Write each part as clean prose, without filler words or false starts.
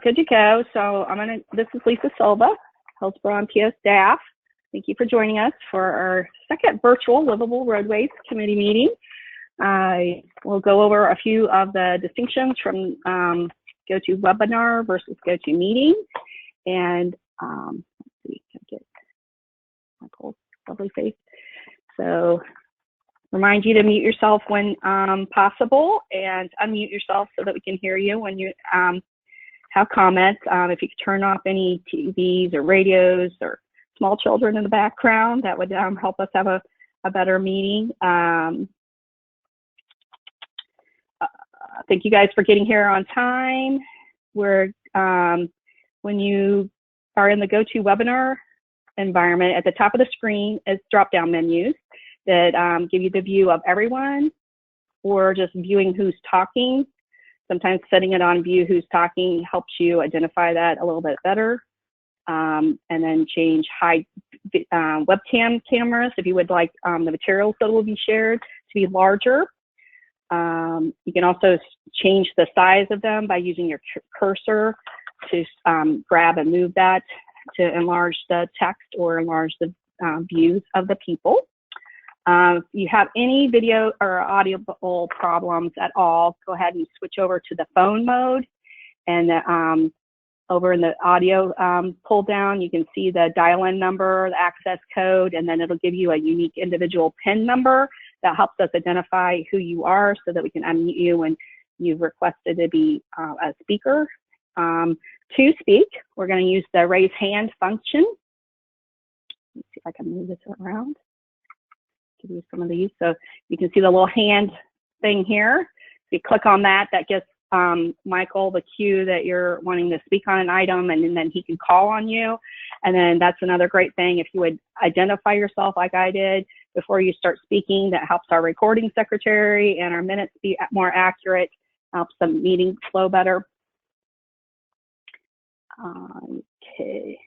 Good to go. So this is Lisa Silva, Hillsborough Mpo staff. Thank you for joining us for our second virtual Livable Roadways committee meeting. We'll go over a few of the distinctions from GoToWebinar versus GoToMeeting. And let's see, can I get Michael's lovely face? So remind you to mute yourself when possible, and unmute yourself so that we can hear you when you have comments. If you could turn off any TVs or radios or small children in the background, that would help us have a better meeting. Thank you guys for getting here on time. When you are in the GoToWebinar environment, at the top of the screen is drop-down menus that give you the view of everyone or just viewing who's talking. Sometimes setting it on view who's talking helps you identify that a little bit better. And then change hide webcam cameras if you would like the materials that will be shared to be larger. You can also change the size of them by using your cursor to grab and move that to enlarge the text or enlarge the views of the people. If you have any video or audible problems at all, go ahead and switch over to the phone mode. And over in the audio pull down, you can see the dial-in number, the access code, and then it'll give you a unique individual PIN number that helps us identify who you are so that we can unmute you when you've requested to be a speaker. To speak, we're going to use the raise hand function. Let's see if I can move this around. Give you some of these. So you can see the little hand thing here. If you click on that, that gives Michael the cue that you're wanting to speak on an item, and then he can call on you. And then that's another great thing. If you would identify yourself like I did before you start speaking, that helps our recording secretary and our minutes be more accurate, helps the meeting flow better. Okay.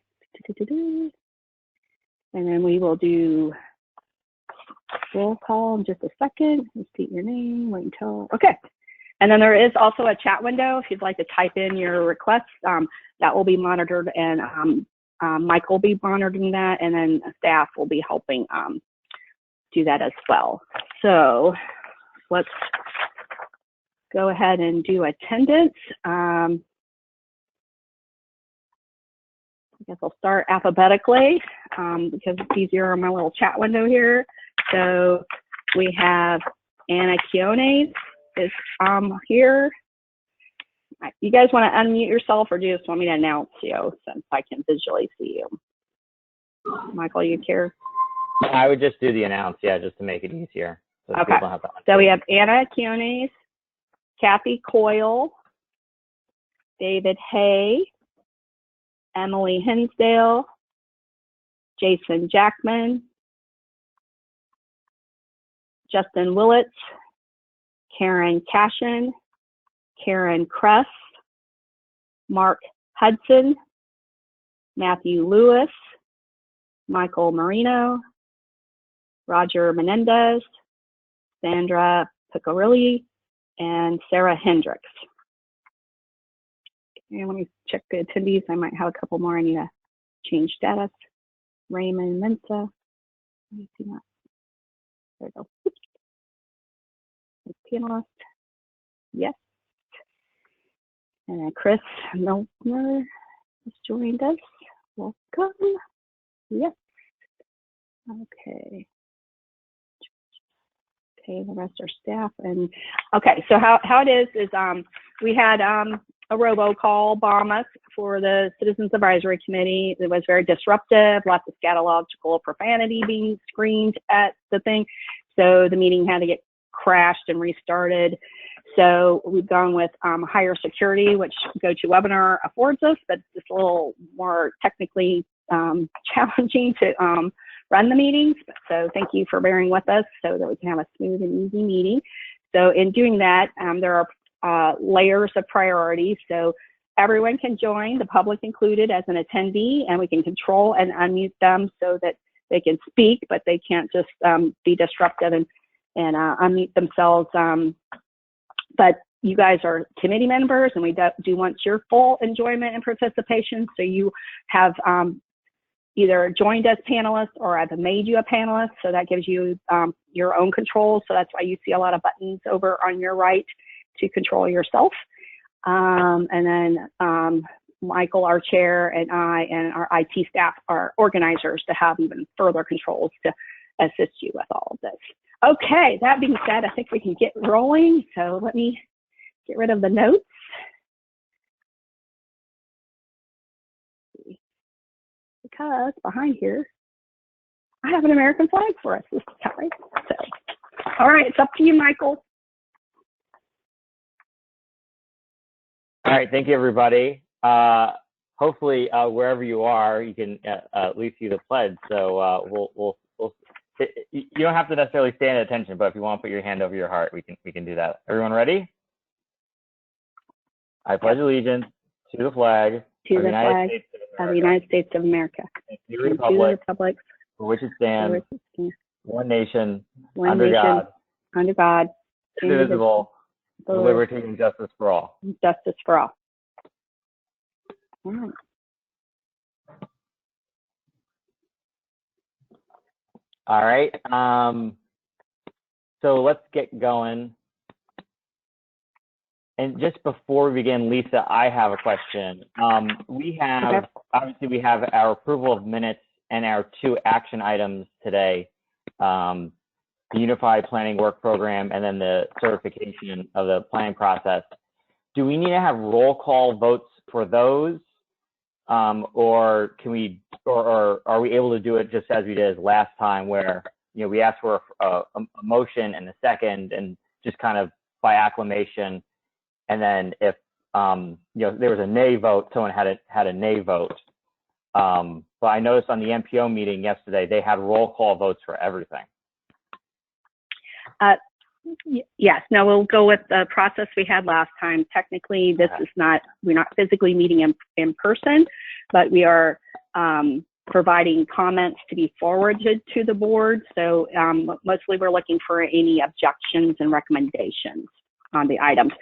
And then we will do roll call in just a second. Repeat your name, wait until, okay. And then there is also a chat window. If you'd like to type in your requests, that will be monitored, and Mike will be monitoring that, and then staff will be helping do that as well. So let's go ahead and do attendance. I guess I'll start alphabetically because it's easier on my little chat window here. So we have Anna Quiones is here. You guys want to unmute yourself, or do you just want me to announce you since I can visually see you? Michael, you care? I would just do the announce, yeah, just to make it easier. So okay. So we have Anna Quiones, Kathy Coyle, David Hay, Emily Hinsdale, Jason Jackman, Justin Willits, Karen Cashin, Karen Kress, Mark Hudson, Matthew Lewis, Michael Marino, Roger Menendez, Sandra Picarilli, and Sarah Hendricks. And let me check the attendees. I might have a couple more I need to change status. Raymond Mensa. Let me see that. There we go. Panelist. Yes. And Chris Milner has joined us. Welcome. Yes. Okay. Okay, the rest are staff. And okay, so how it is we had a robocall bomb us for the Citizens Advisory Committee. It was very disruptive, lots of scatological profanity being screamed at the thing. So the meeting had to get crashed and restarted. So we've gone with higher security, which GoToWebinar affords us, but it's just a little more technically challenging to run the meetings. So thank you for bearing with us so that we can have a smooth and easy meeting. So in doing that, there are layers of priority. So everyone can join, the public included, as an attendee, and we can control and unmute them so that they can speak, but they can't just be disruptive and unmute themselves. But you guys are committee members, and we do want your full enjoyment and participation. So you have either joined as panelists or I've made you a panelist. So that gives you your own control. So that's why you see a lot of buttons over on your right to control yourself. And then Michael, our chair, and I and our IT staff are organizers to have even further controls to assist you with all of this. Okay, that being said, I think we can get rolling. So let me get rid of the notes. Because behind here, I have an American flag for us this time. So, all right, it's up to you, Michael. All right, thank you, everybody. Hopefully, wherever you are, you can at least see the pledge. So we'll you don't have to necessarily stand at attention, but if you want to put your hand over your heart, we can do that. Everyone ready? I pledge allegiance to the flag of the United States of America, and to the republic for which it stands, one nation, under God, indivisible, with liberty and justice for all. Justice for all. All right. All right. So let's get going. And just before we begin, Lisa, I have a question. Obviously we have our approval of minutes and our 2 action items today, the Unified Planning Work Program and then the certification of the planning process. Do we need to have roll call votes for those? Or can we, or are we able to do it just as we did last time, where we asked for a motion and a second, and just kind of by acclamation, and then if there was a nay vote, someone had a nay vote. But I noticed on the MPO meeting yesterday they had roll call votes for everything. Yes. No, we'll go with the process we had last time. Technically, this is not, we're not physically meeting in person, but we are providing comments to be forwarded to the board. So mostly we're looking for any objections and recommendations on the items.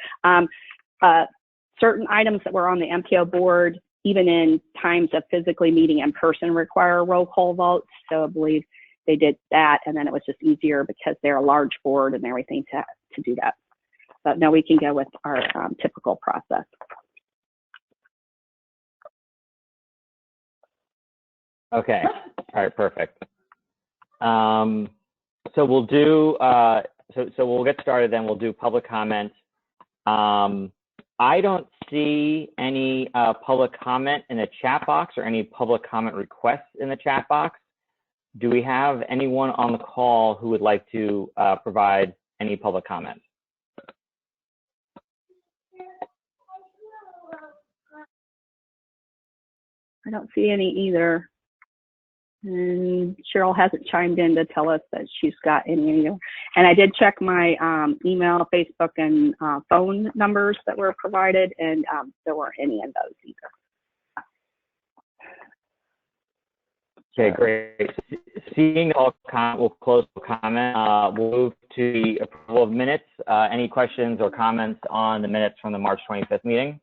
Certain items that were on the MPO board, even in times of physically meeting in person, require roll call votes. So I believe they did that, and then it was just easier because they're a large board and everything to do that. But no, we can go with our typical process. Okay. All right. Perfect. So we'll do. So we'll get started. Then we'll do public comment. I don't see any public comment in the chat box or any public comment requests in the chat box. Do we have anyone on the call who would like to provide any public comment? I don't see any either. And Cheryl hasn't chimed in to tell us that she's got any either. And I did check my email, Facebook, and phone numbers that were provided, and there weren't any of those either. Okay, great. Seeing all comment, we'll close the comment. We'll move to the approval of minutes. Any questions or comments on the minutes from the March 25th meeting?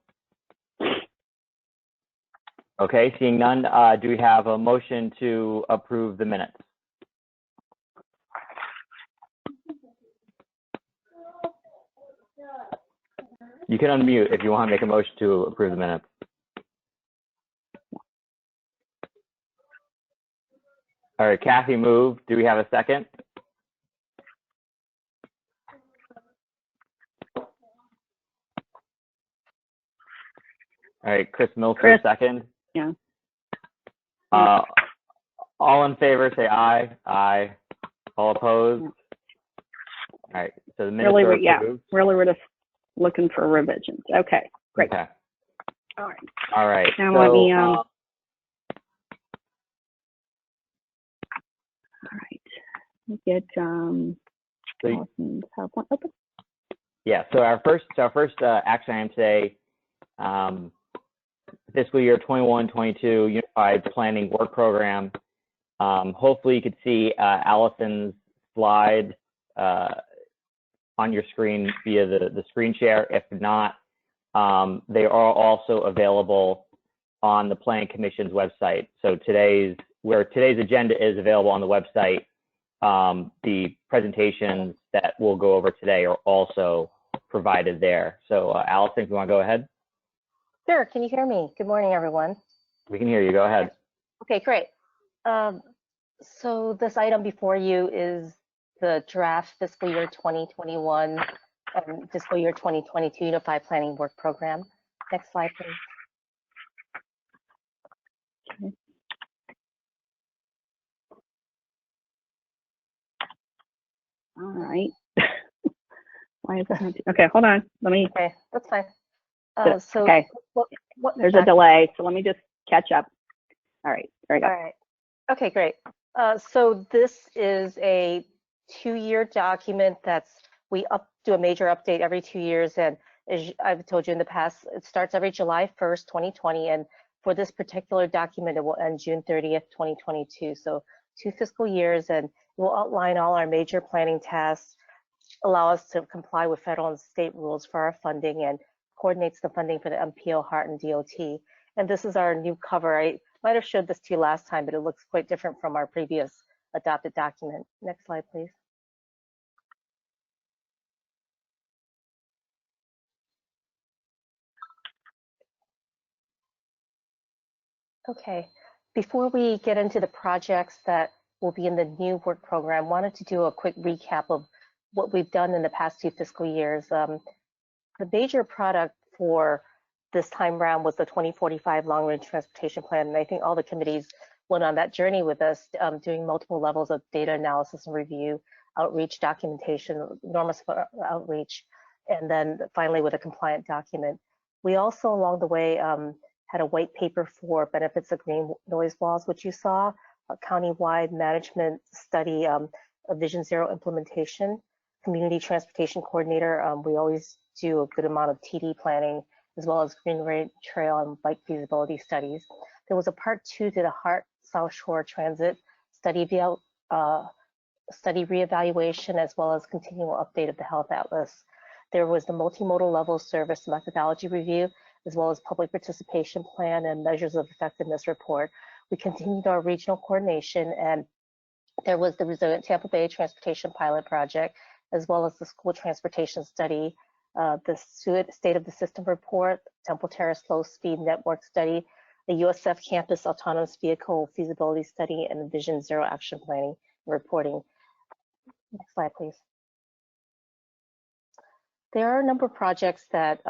Okay, seeing none, do we have a motion to approve the minutes? You can unmute if you want to make a motion to approve the minutes. All right, Kathy moved. Do we have a second? All right, Chris Milford, second. Yeah. All in favor, say aye. Aye. All opposed? All right, so the minutes are approved. Yeah, really we're just looking for revisions. Okay, great. Okay. All right. All right. Now so, let me, all right. Let me get Allison's PowerPoint open. Yeah, so our first action item today, fiscal year 21-22 Unified Planning Work Program. Hopefully you could see Allison's slide on your screen via the screen share. If not, they are also available on the Planning Commission's website. So today's agenda is available on the website. The presentations that we'll go over today are also provided there. So Allison, if you want to go ahead. Sure, can you hear me? Good morning, everyone. We can hear you, go ahead. Okay, great. So this item before you is the draft fiscal year 2021 and fiscal year 2022 Unified Planning Work Program. Next slide, please. Okay. All right. Why is that? Okay, hold on. Let me. Okay, that's fine. So okay. There's a delay, so let me just catch up. All right, there we go. All right. Okay, great. So this is a 2-year document we do a major update every 2 years, and as I've told you in the past, it starts every July 1st, 2020, and for this particular document, it will end June 30th, 2022. So 2 fiscal years, and it will outline all our major planning tasks, allow us to comply with federal and state rules for our funding, and coordinates the funding for the MPO, HART, and DOT. And this is our new cover. I might have showed this to you last time, but it looks quite different from our previous adopted document. Next slide, please. Okay, before we get into the projects that will be in the new work program, wanted to do a quick recap of what we've done in the past 2 fiscal years. The major product for this time round was the 2045 Long Range Transportation Plan, and I think all the committees went on that journey with us, doing multiple levels of data analysis and review, outreach, documentation, enormous outreach, and then finally with a compliant document. We also along the way had a white paper for benefits of green noise walls, which you saw, a countywide management study of Vision Zero implementation, community transportation coordinator. We always do a good amount of TD planning, as well as Green Trail and bike feasibility studies. There was a part 2 to the HART South Shore Transit study reevaluation, as well as continual update of the Health Atlas. There was the multimodal level service methodology review, as well as public participation plan and measures of effectiveness report. We continued our regional coordination, and there was the Resilient Tampa Bay Transportation Pilot Project, as well as the school transportation study, the State of the System report, Temple Terrace Low Speed Network study, the USF Campus Autonomous Vehicle Feasibility Study, and the Vision Zero Action Planning and Reporting. Next slide, please. There are a number of projects that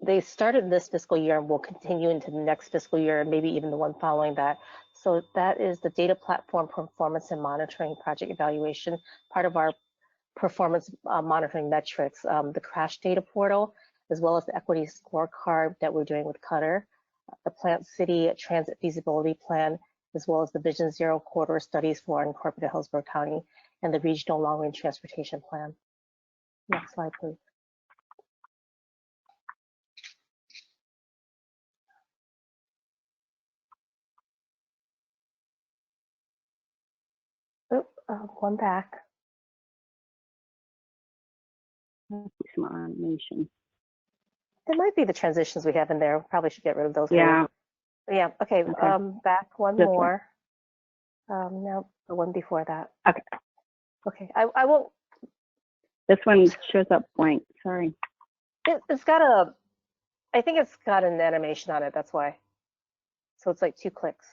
they started this fiscal year and will continue into the next fiscal year, and maybe even the one following that. So that is the Data Platform Performance and Monitoring Project Evaluation, part of our performance monitoring metrics, the Crash Data Portal, as well as the Equity Scorecard that we're doing with Cutter, the Plant City Transit Feasibility Plan, as well as the Vision Zero Corridor Studies for unincorporated Hillsborough County, and the Regional Long Range Transportation Plan. Next slide, please. One back. Some automation. There might be the transitions we have in there. Probably should get rid of those. Yeah. Yeah. Okay. Back one This more. No, the one before that. Okay. Okay. I won't. This one shows up blank. Sorry. It's got I think it's got an animation on it. That's why. So it's like 2 clicks.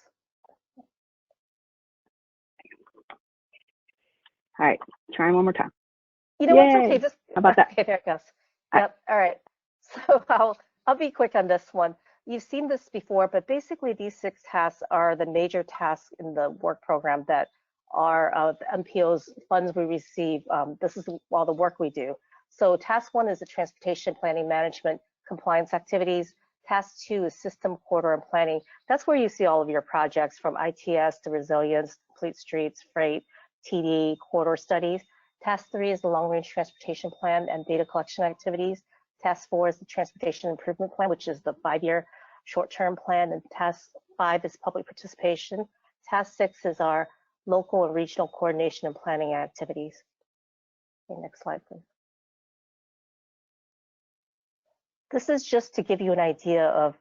All right. Try one more time. You know what's okay? Just how about that? Okay, there it goes. Yep. All right. So I'll be quick on this one. You've seen this before, but basically these 6 tasks are the major tasks in the work program that are the MPO's funds we receive. This is all the work we do. So task 1 is the transportation planning management compliance activities. Task 2 is system corridor and planning. That's where you see all of your projects from ITS to resilience, complete streets, freight, TD, corridor studies. Task 3 is the long range transportation plan and data collection activities. Task 4 is the transportation improvement plan, which is the 5-year short-term plan. And task 5 is public participation. Task 6 is our local and regional coordination and planning activities. Okay, next slide, please. This is just to give you an idea of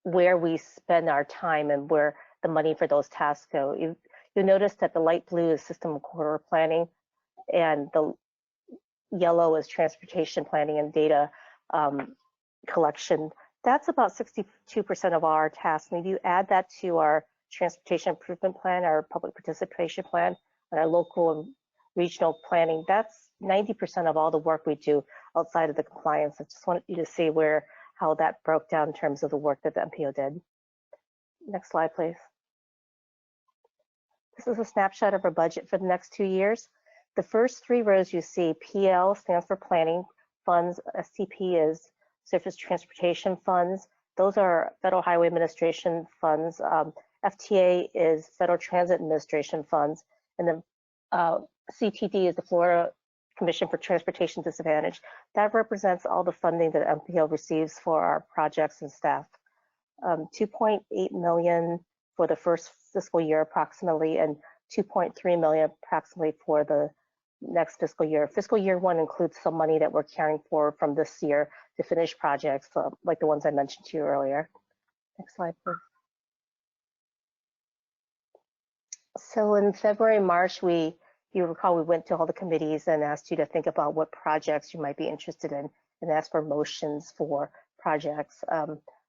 where we spend our time and where the money for those tasks go. You'll notice that the light blue is system corridor planning, and the yellow is transportation planning and data collection. That's about 62% of our tasks. And if you add that to our transportation improvement plan, our public participation plan, and our local and regional planning, that's 90% of all the work we do outside of the compliance. I just wanted you to see how that broke down in terms of the work that the MPO did. Next slide, please. This is a snapshot of our budget for the next 2 years. The first 3 rows you see, PL stands for planning funds, STP is surface transportation funds. Those are Federal Highway Administration funds. FTA is Federal Transit Administration funds. And then CTD is the Florida Commission for Transportation Disadvantage. That represents all the funding that MPO receives for our projects and staff. 2.8 million for the first fiscal year approximately, and 2.3 million approximately for the next fiscal year. Fiscal year 1 includes some money that we're carrying forward from this year to finish projects like the ones I mentioned to you earlier. Next slide, please. So in February, March, you recall we went to all the committees and asked you to think about what projects you might be interested in and ask for motions for projects.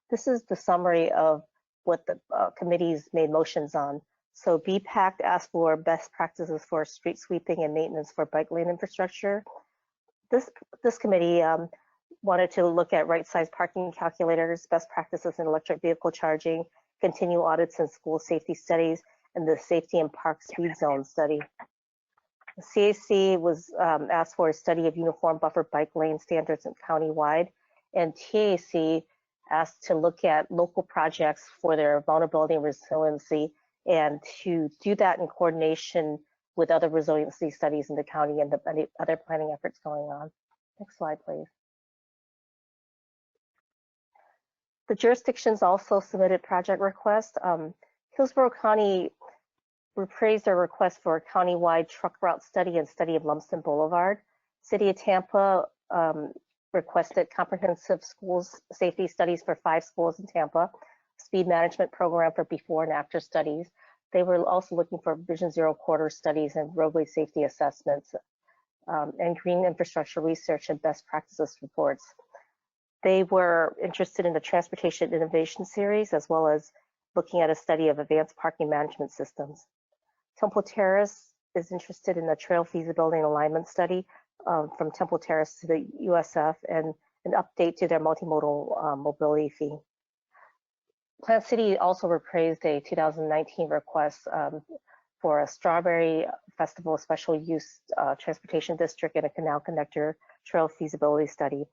This is the summary of what the committees made motions on. So BPAC asked for best practices for street sweeping and maintenance for bike lane infrastructure. This committee wanted to look at right-sized parking calculators, best practices in electric vehicle charging, continue audits and school safety studies, and the safety and park speed zone study. The CAC was asked for a study of uniform buffer bike lane standards countywide, and TAC asked to look at local projects for their vulnerability and resiliency, and to do that in coordination with other resiliency studies in the county and the other planning efforts going on. Next slide, please. The jurisdictions also submitted project requests. Hillsborough County reprised their request for a countywide truck route study and study of Lumsden Boulevard. City of Tampa requested comprehensive schools safety studies for 5 schools in Tampa, speed management program for before and after studies. They were also looking for Vision Zero corridor studies and roadway safety assessments, and green infrastructure research and best practices reports. They were interested in the Transportation Innovation Series, as well as looking at a study of advanced parking management systems. Temple Terrace is interested in the trail feasibility and alignment study from Temple Terrace to the USF, and an update to their multimodal mobility fee. Plant City also reprised a 2019 request for a Strawberry Festival special use transportation district and a canal connector trail feasibility study.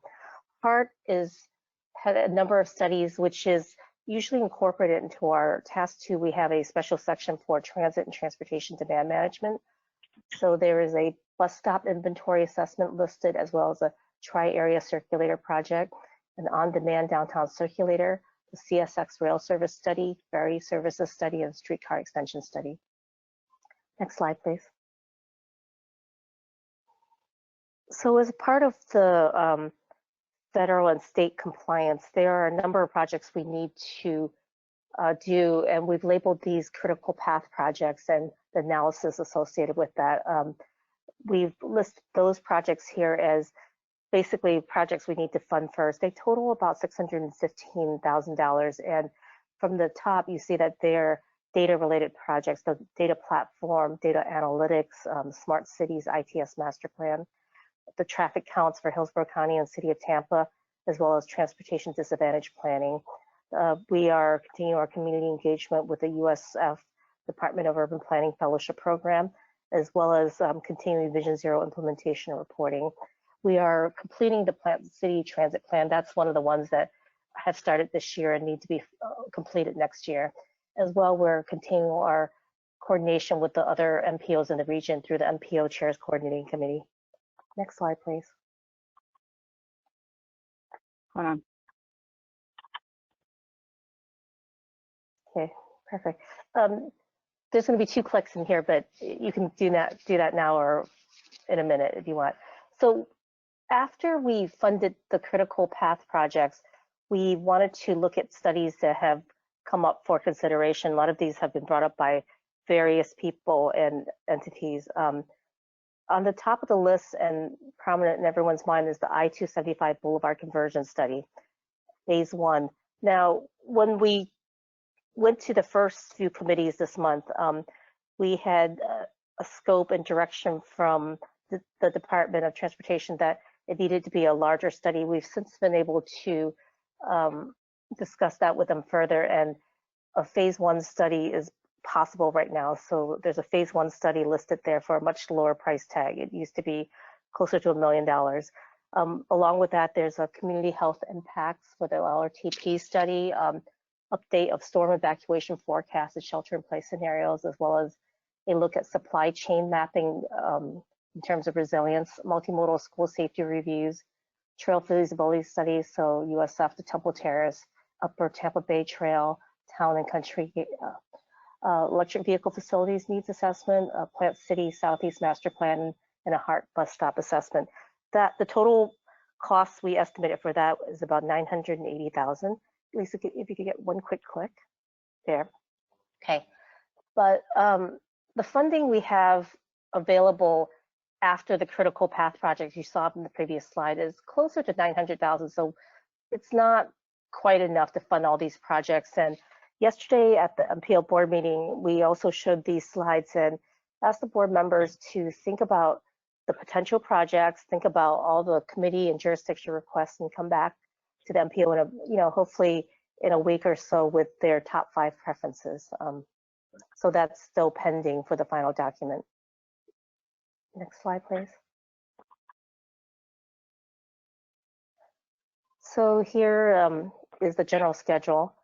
HART had a number of studies, which is usually incorporated into our task 2. We have a special section for transit and transportation demand management. So there is a bus stop inventory assessment listed, as well as a tri-area circulator project, an on-demand downtown circulator, the CSX rail service study, ferry services study, and streetcar extension study. Next slide, please. So as part of the federal and state compliance, there are a number of projects we need to do, and we've labeled these critical path projects and the analysis associated with that. We've listed those projects here as basically projects we need to fund first. They total about $615,000, and from the top you see that they're data-related projects, the data platform, data analytics, smart cities, ITS master plan, the traffic counts for Hillsborough County and City of Tampa, as well as transportation disadvantage planning. We are continuing our community engagement with the USF Department of Urban Planning Fellowship Program, as well as continuing Vision Zero implementation and reporting. We are completing the Plant City Transit Plan. That's one of the ones that have started this year and need to be completed next year. As well, we're continuing our coordination with the other MPOs in the region through the MPO Chairs Coordinating Committee. Next slide, please. Hold on. Okay, perfect. There's going to be 2 clicks in here, but you can do that now or in a minute if you want. So after we funded the critical path projects, we wanted to look at studies that have come up for consideration. A lot of these have been brought up by various people and entities. On the top of the list and prominent in everyone's mind is the I-275 Boulevard Conversion Study, phase 1. Now, when we went to the first few committees this month, we had a scope and direction from the Department of Transportation that it needed to be a larger study. We've since been able to discuss that with them further, and a phase 1 study is possible right now. So there's a phase 1 study listed there for a much lower price tag. It used to be closer to $1 million. Along with that, there's a community health impacts for the LRTP study, update of storm evacuation forecasts and shelter-in-place scenarios, as well as a look at supply chain mapping in terms of resilience, multimodal school safety reviews, trail feasibility studies, so USF to Temple Terrace, Upper Tampa Bay Trail, Town and Country, electric vehicle facilities needs assessment, Plant City Southeast Master Plan, and a Hart bus stop assessment. That the total costs we estimated for that is about $980,000. Lisa, if you could get one quick click there. Okay, but the funding we have available after the critical path project you saw in the previous slide is closer to $900,000. So it's not quite enough to fund all these projects. And yesterday at the MPO board meeting, we also showed these slides and asked the board members to think about the potential projects, think about all the committee and jurisdiction requests, and come back to the MPO in a, hopefully in a week or so with their top 5 preferences. So that's still pending for the final document. Next slide, please. So here is the general schedule.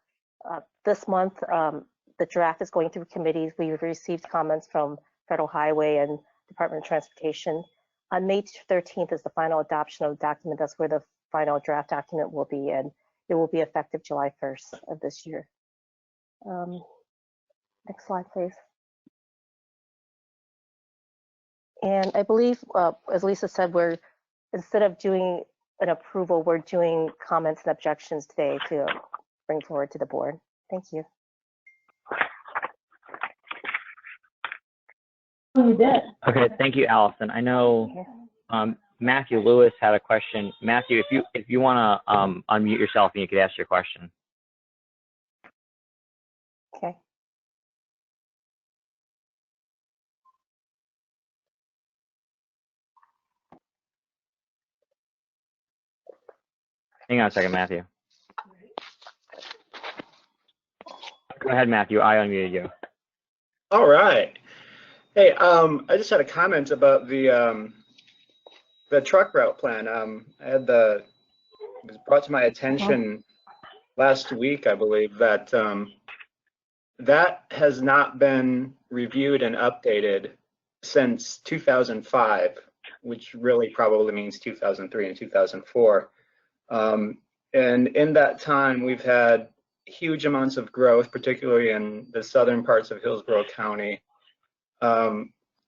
This month, the draft is going through committees. We've received comments from Federal Highway and Department of Transportation. On May 13th is the final adoption of the document. That's where the final draft document will be, and it will be effective July 1st of this year. Next slide, please. And I believe, as Lisa said, we're, instead of doing an approval, we're doing comments and objections today to bring forward to the board. Thank you. You did. Okay, thank you, Allison. I know Matthew Lewis had a question. Matthew, if you want to unmute yourself and you could ask your question. Okay. Hang on a second, Matthew. Go ahead, Matthew. I unmuted you. All right. Hey, I just had a comment about the truck route plan. It was brought to my attention last week, I believe, that that has not been reviewed and updated since 2005, which really probably means 2003 and 2004. And in that time, we've had huge amounts of growth, particularly in the southern parts of Hillsborough County.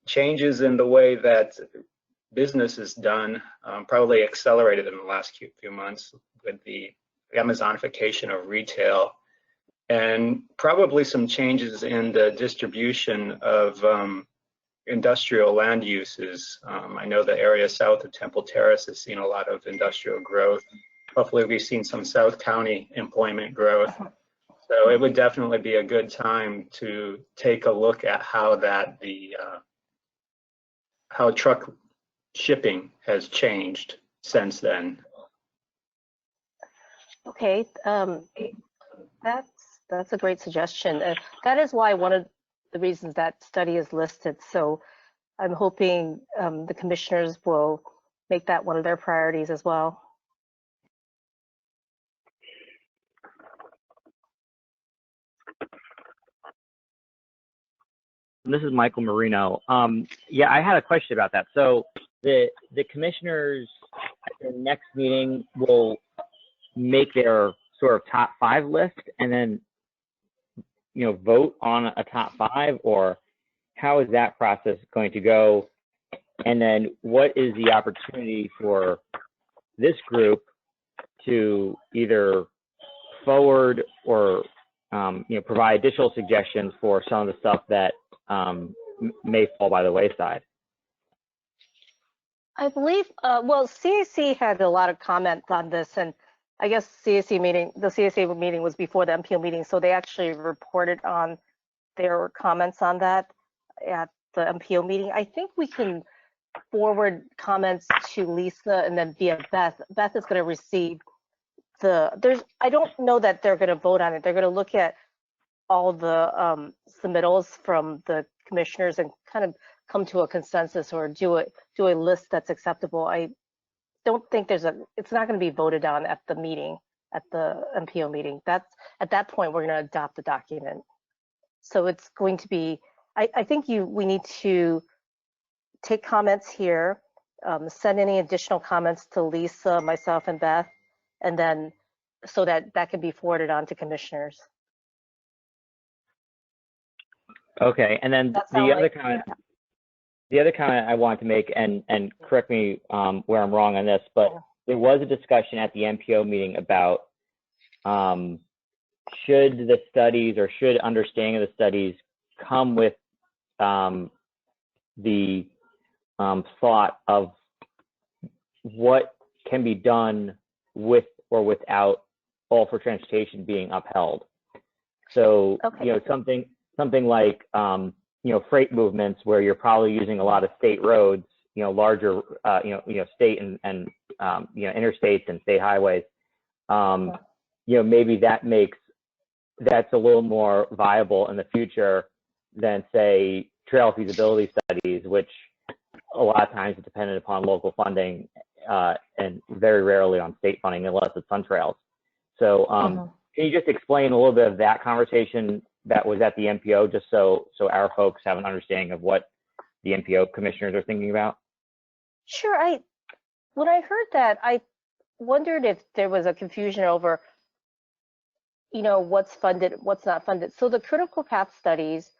Changes in the way that business is done probably accelerated in the last few months with the Amazonification of retail, and probably some changes in the distribution of industrial land uses. I know the area south of Temple Terrace has seen a lot of industrial growth. Hopefully we've seen some South County employment growth. So it would definitely be a good time to take a look at how that how truck shipping has changed since then. Okay, that's a great suggestion. That is why one of the reasons that study is listed. So I'm hoping the commissioners will make that one of their priorities as well. This is Michael Marino. Yeah, I had a question about that. So the commissioners at their next meeting will make their sort of top 5 list and then, you know, vote on a top 5, or how is that process going to go? And then what is the opportunity for this group to either forward or provide additional suggestions for some of the stuff that may fall by the wayside? I believe, well, CAC had a lot of comments on this, and I guess the CAC meeting was before the MPO meeting, so they actually reported on their comments on that at the MPO meeting. I think we can forward comments to Lisa and then via Beth. Beth is going to receive I don't know that they're going to vote on it. They're going to look at all the submittals from the commissioners and kind of come to a consensus or do a list that's acceptable. I don't think it's not going to be voted on at the meeting, at the MPO meeting. At that point, we're going to adopt the document. So it's going to be, I think we need to take comments here, send any additional comments to Lisa, myself, and Beth, and then so that can be forwarded on to commissioners. Okay, and then the other comment I want to make, and correct me where I'm wrong on this, but there was a discussion at the MPO meeting about should the studies or should understanding of the studies come with the thought of what can be done with or without all for transportation being upheld. So, okay. Something like, freight movements where you're probably using a lot of state roads, larger, state and interstates and state highways. Maybe that's a little more viable in the future than, say, trail feasibility studies, which a lot of times is dependent upon local funding and very rarely on state funding unless it's on trails. So can you just explain a little bit of that conversation that was at the MPO, just so our folks have an understanding of what the MPO commissioners are thinking about? Sure. When I heard that, I wondered if there was a confusion over, what's funded, what's not funded. So the critical path studies,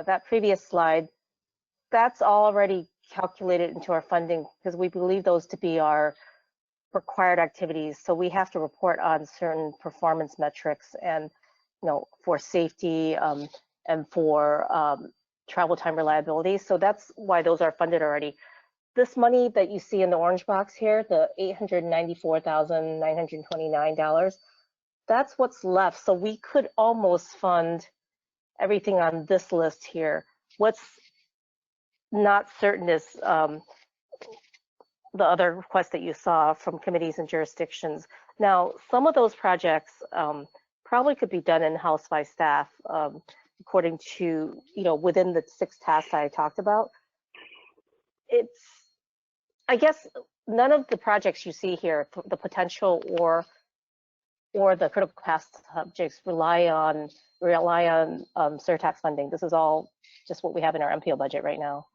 that previous slide, that's already calculated into our funding because we believe those to be our required activities. So we have to report on certain performance metrics and, for safety and for travel time reliability. So that's why those are funded already. This money that you see in the orange box here, the $894,929, that's what's left. So we could almost fund everything on this list here. What's not certain is the other requests that you saw from committees and jurisdictions. Now, some of those projects probably could be done in-house by staff according to, within the 6 tasks that I talked about. I guess none of the projects you see here, the potential or the critical path subjects rely on surtax funding. This is all just what we have in our MPO budget right now.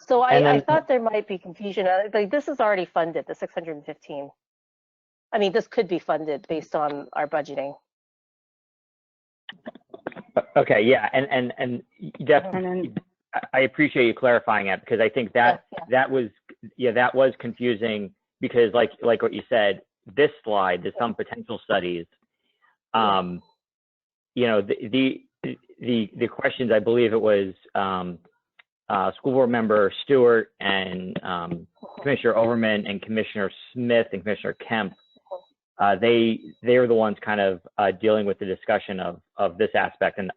So I thought there might be confusion. Like this is already funded, the 615. I mean, this could be funded based on our budgeting. Okay, yeah, and definitely, I appreciate you clarifying that because I think that that was confusing because like what you said, this slide, there's some potential studies. The questions, I believe it was school board member Stewart and Commissioner Overman and Commissioner Smith and Commissioner Kemp. They were the ones kind of dealing with the discussion of this aspect, and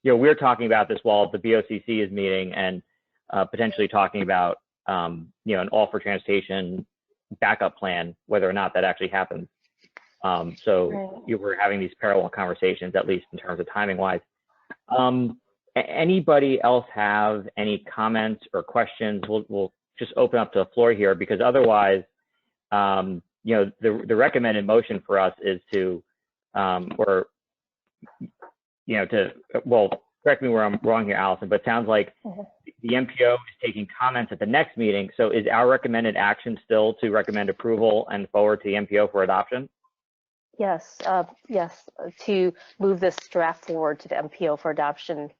we're talking about this while the BOCC is meeting and potentially talking about an all for transportation backup plan, whether or not that actually happens. So we're having these parallel conversations, at least in terms of timing wise. Anybody else have any comments or questions? We'll just open up to the floor here because otherwise, the recommended motion for us is to, correct me where I'm wrong here, Allison, but it sounds like the MPO is taking comments at the next meeting. So is our recommended action still to recommend approval and forward to the MPO for adoption? Yes, yes, to move this draft forward to the MPO for adoption.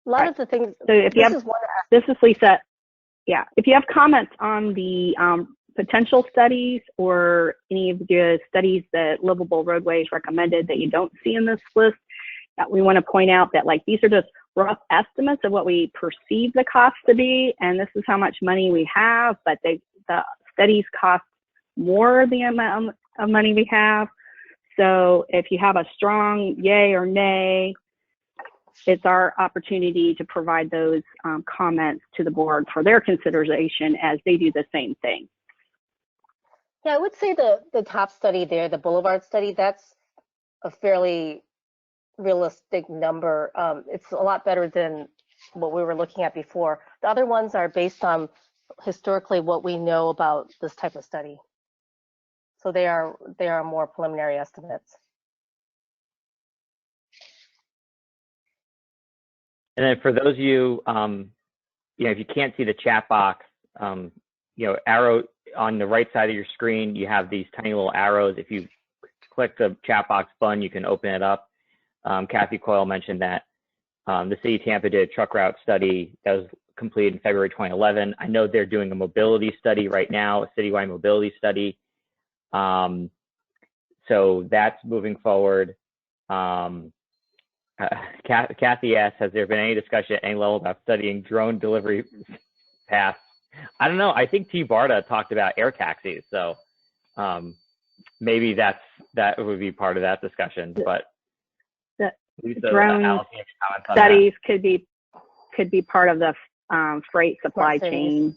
A lot of the things, So if you have, this is Lisa. Yeah, if you have comments on the potential studies or any of the studies that Livable Roadways recommended that you don't see in this list, that we want to point out that like these are just rough estimates of what we perceive the cost to be, and this is how much money we have, but the studies cost more the amount of money we have. So if you have a strong yay or nay, it's our opportunity to provide those comments to the board for their consideration as they do the same thing. Yeah, I would say the top study there, the Boulevard study, that's a fairly realistic number. It's a lot better than what we were looking at before. The other ones are based on historically what we know about this type of study. So they are more preliminary estimates. And then for those of you, if you can't see the chat box, arrow on the right side of your screen, you have these tiny little arrows. If you click the chat box button, you can open it up. Kathy Coyle mentioned that the city of Tampa did a truck route study that was completed in February 2011. I know they're doing a mobility study right now, a citywide mobility study. So that's moving forward. Kathy asks, has there been any discussion at any level about studying drone delivery paths? I don't know. I think T. Barta talked about air taxis, so maybe that would be part of that discussion. But drone studies could be part of the freight supply chain.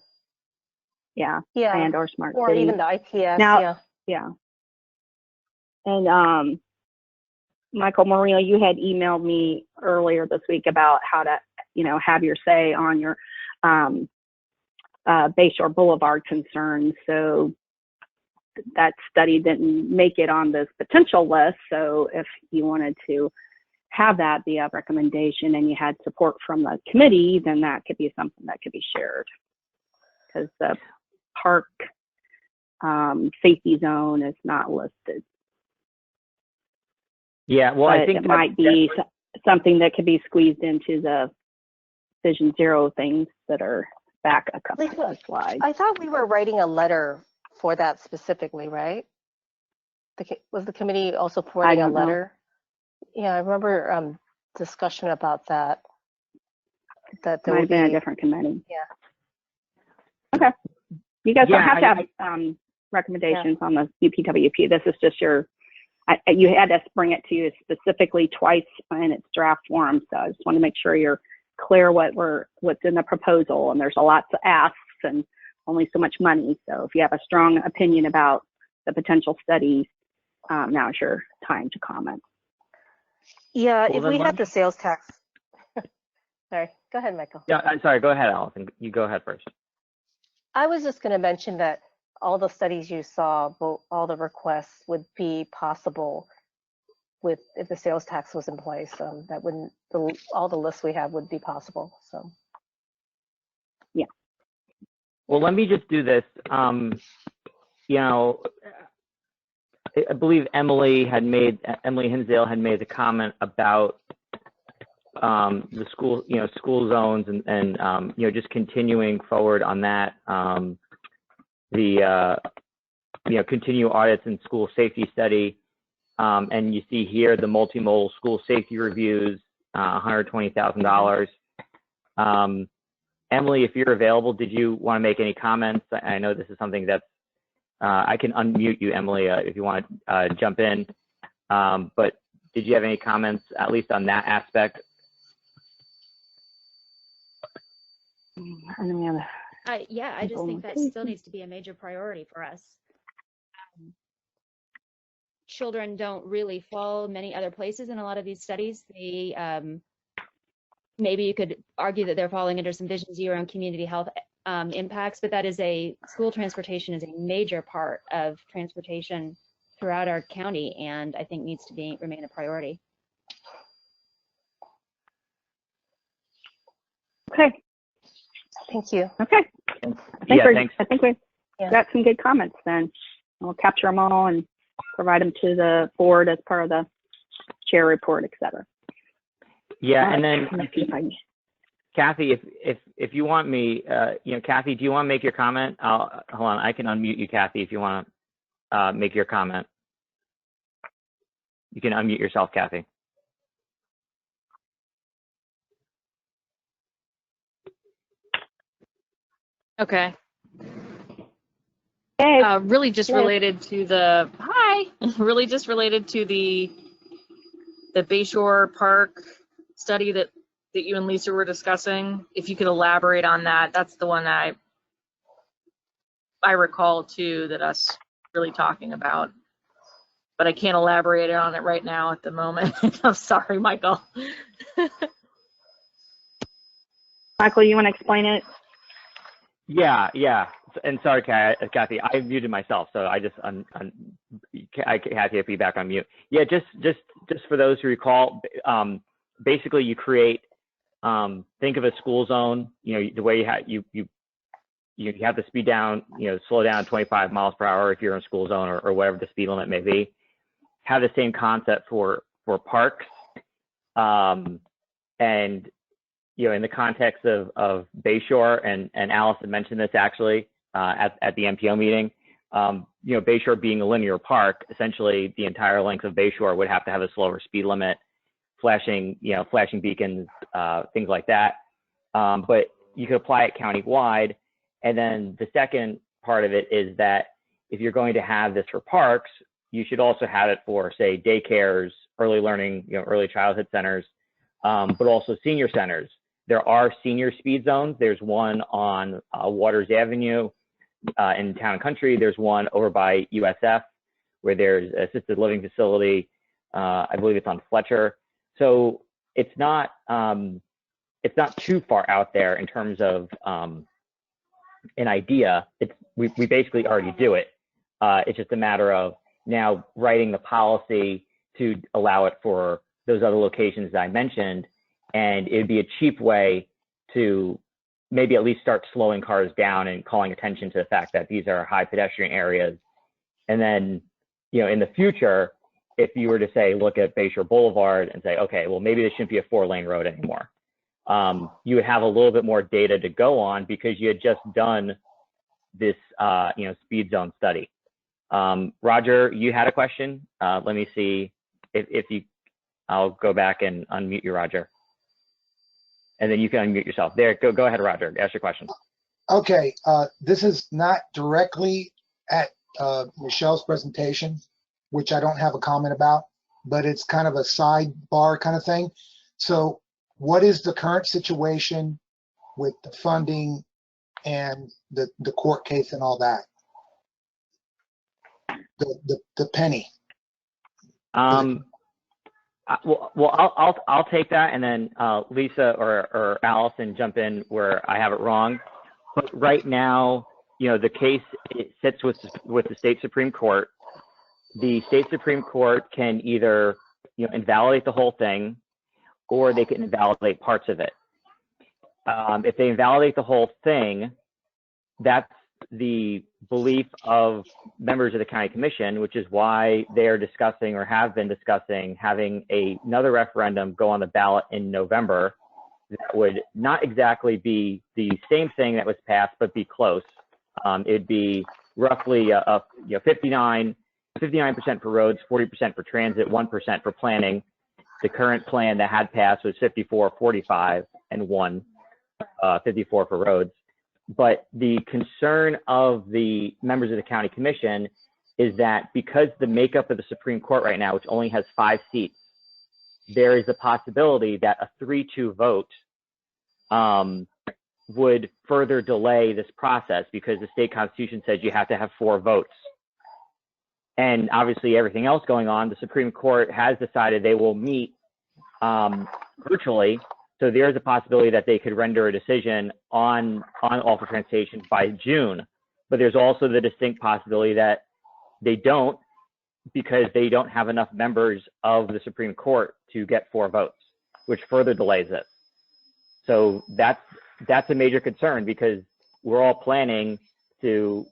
Yeah. And or smart or cities. Even the ITS. Now, yeah. And Michael Moreno, you had emailed me earlier this week about how to, have your say on your Bayshore Boulevard concerns. So that study didn't make it on this potential list. So if you wanted to have that be a recommendation and you had support from the committee, then that could be something that could be shared. Because the park safety zone is not listed. Yeah, well, but I think it might be something that could be squeezed into the Vision Zero things that are back a couple of slides. I thought we were writing a letter for that specifically, right? Was the committee also forwarding a letter? Know. Yeah, I remember discussion about that. That there might would be a different committee. Yeah. Okay. You guys don't have to have recommendations on the UPWP. This is just you had us bring it to you specifically twice in its draft form, so I just want to make sure you're clear what's in the proposal. And there's a lot to asks and only so much money. So if you have a strong opinion about the potential studies, now is your time to comment. Yeah, if we had the sales tax. Sorry, go ahead, Michael. Yeah, I'm sorry. Go ahead, Allison. You go ahead first. I was just going to mention that all the studies you saw, all the requests would be possible if the sales tax was in place. That wouldn't, all the lists we have would be possible. So, yeah. Well, let me just do this. I believe Emily Hinsdale had made the comment about the school, school zones and just continuing forward on that. Continue audits and school safety study. And you see here the multimodal school safety reviews, $120,000. Emily, if you're available, did you want to make any comments? I know this is something that's, I can unmute you, Emily, if you want to jump in. But did you have any comments, at least on that aspect? Yeah, I just think that still needs to be a major priority for us. Children don't really fall many other places in a lot of these studies. They maybe you could argue that they're falling under some Vision Zero and community health impacts, but that is school transportation is a major part of transportation throughout our county, and I think needs to remain a priority. Okay. Thank you. Okay. Thanks. I think we've got some good comments then. We'll capture them all and provide them to the board as part of the chair report, et cetera. Yeah, and then Kathy, if you want me, Kathy, do you want to make your comment? Hold on, I can unmute you, Kathy, if you want to make your comment. You can unmute yourself, Kathy. Okay. Hey, Really just Liz. related to the, really just related to the Bayshore Park study that you and Lisa were discussing. If you could elaborate on that, that's the one I recall too, that us really talking about. But I can't elaborate on it right now at the moment. I'm sorry, Michael. Michael, you want to explain it? Yeah. And sorry, Kathy, I muted myself, so I just I had to be back on mute. Yeah, just for those who recall, basically you create, think of a school zone. The way you have the speed down, slow down 25 miles per hour if you're in a school zone or whatever the speed limit may be. Have the same concept for parks, and in the context of Bayshore, and Alice had mentioned this actually at the MPO meeting. Bayshore being a linear park, essentially the entire length of Bayshore would have to have a slower speed limit, flashing beacons, things like that. But you could apply it countywide. And then the second part of it is that if you're going to have this for parks, you should also have it for, say, daycares, early learning, early childhood centers, but also senior centers. There are senior speed zones. There's one on Waters Avenue in Town and Country. There's one over by USF where there's an assisted living facility. I believe it's on Fletcher. So it's not too far out there in terms of an idea. We basically already do it. It's just a matter of now writing the policy to allow it for those other locations that I mentioned. And it'd be a cheap way to maybe at least start slowing cars down and calling attention to the fact that these are high pedestrian areas. And then, in the future, if you were to say, look at Bayshore Boulevard and say, okay, well, maybe this shouldn't be a 4-lane road anymore. You would have a little bit more data to go on because you had just done this, speed zone study. Roger, you had a question. Let me see if you, I'll go back and unmute you, Roger. And then you can unmute yourself. There, go ahead, Roger. Ask your question. Okay, this is not directly at Michelle's presentation, which I don't have a comment about, but it's kind of a sidebar kind of thing. So what is the current situation with the funding and the court case and all that? The penny. Well, I'll take that, and then Lisa or Allison jump in where I have it wrong. But right now, the case sits with the state Supreme Court. The state Supreme Court can either invalidate the whole thing, or they can invalidate parts of it. If they invalidate the whole thing, that's the belief of members of the county commission, which is why they're discussing or have been discussing having another referendum go on the ballot in November that would not exactly be the same thing that was passed, but be close. It'd be roughly 59% for roads, 40% for transit, 1% for planning. The current plan that had passed was 54-45 and 54 for roads. But the concern of the members of the county commission is that because the makeup of the Supreme Court right now, which only has 5 seats, there is a possibility that a 3-2 vote would further delay this process, because the state constitution says you have to have 4 votes. And obviously everything else going on, the Supreme Court has decided they will meet virtually. So there's a possibility that they could render a decision on offer transportation by June. But there's also the distinct possibility that they don't, because they don't have enough members of the Supreme Court to get 4 votes, which further delays it. So that's a major concern, because we're all planning to,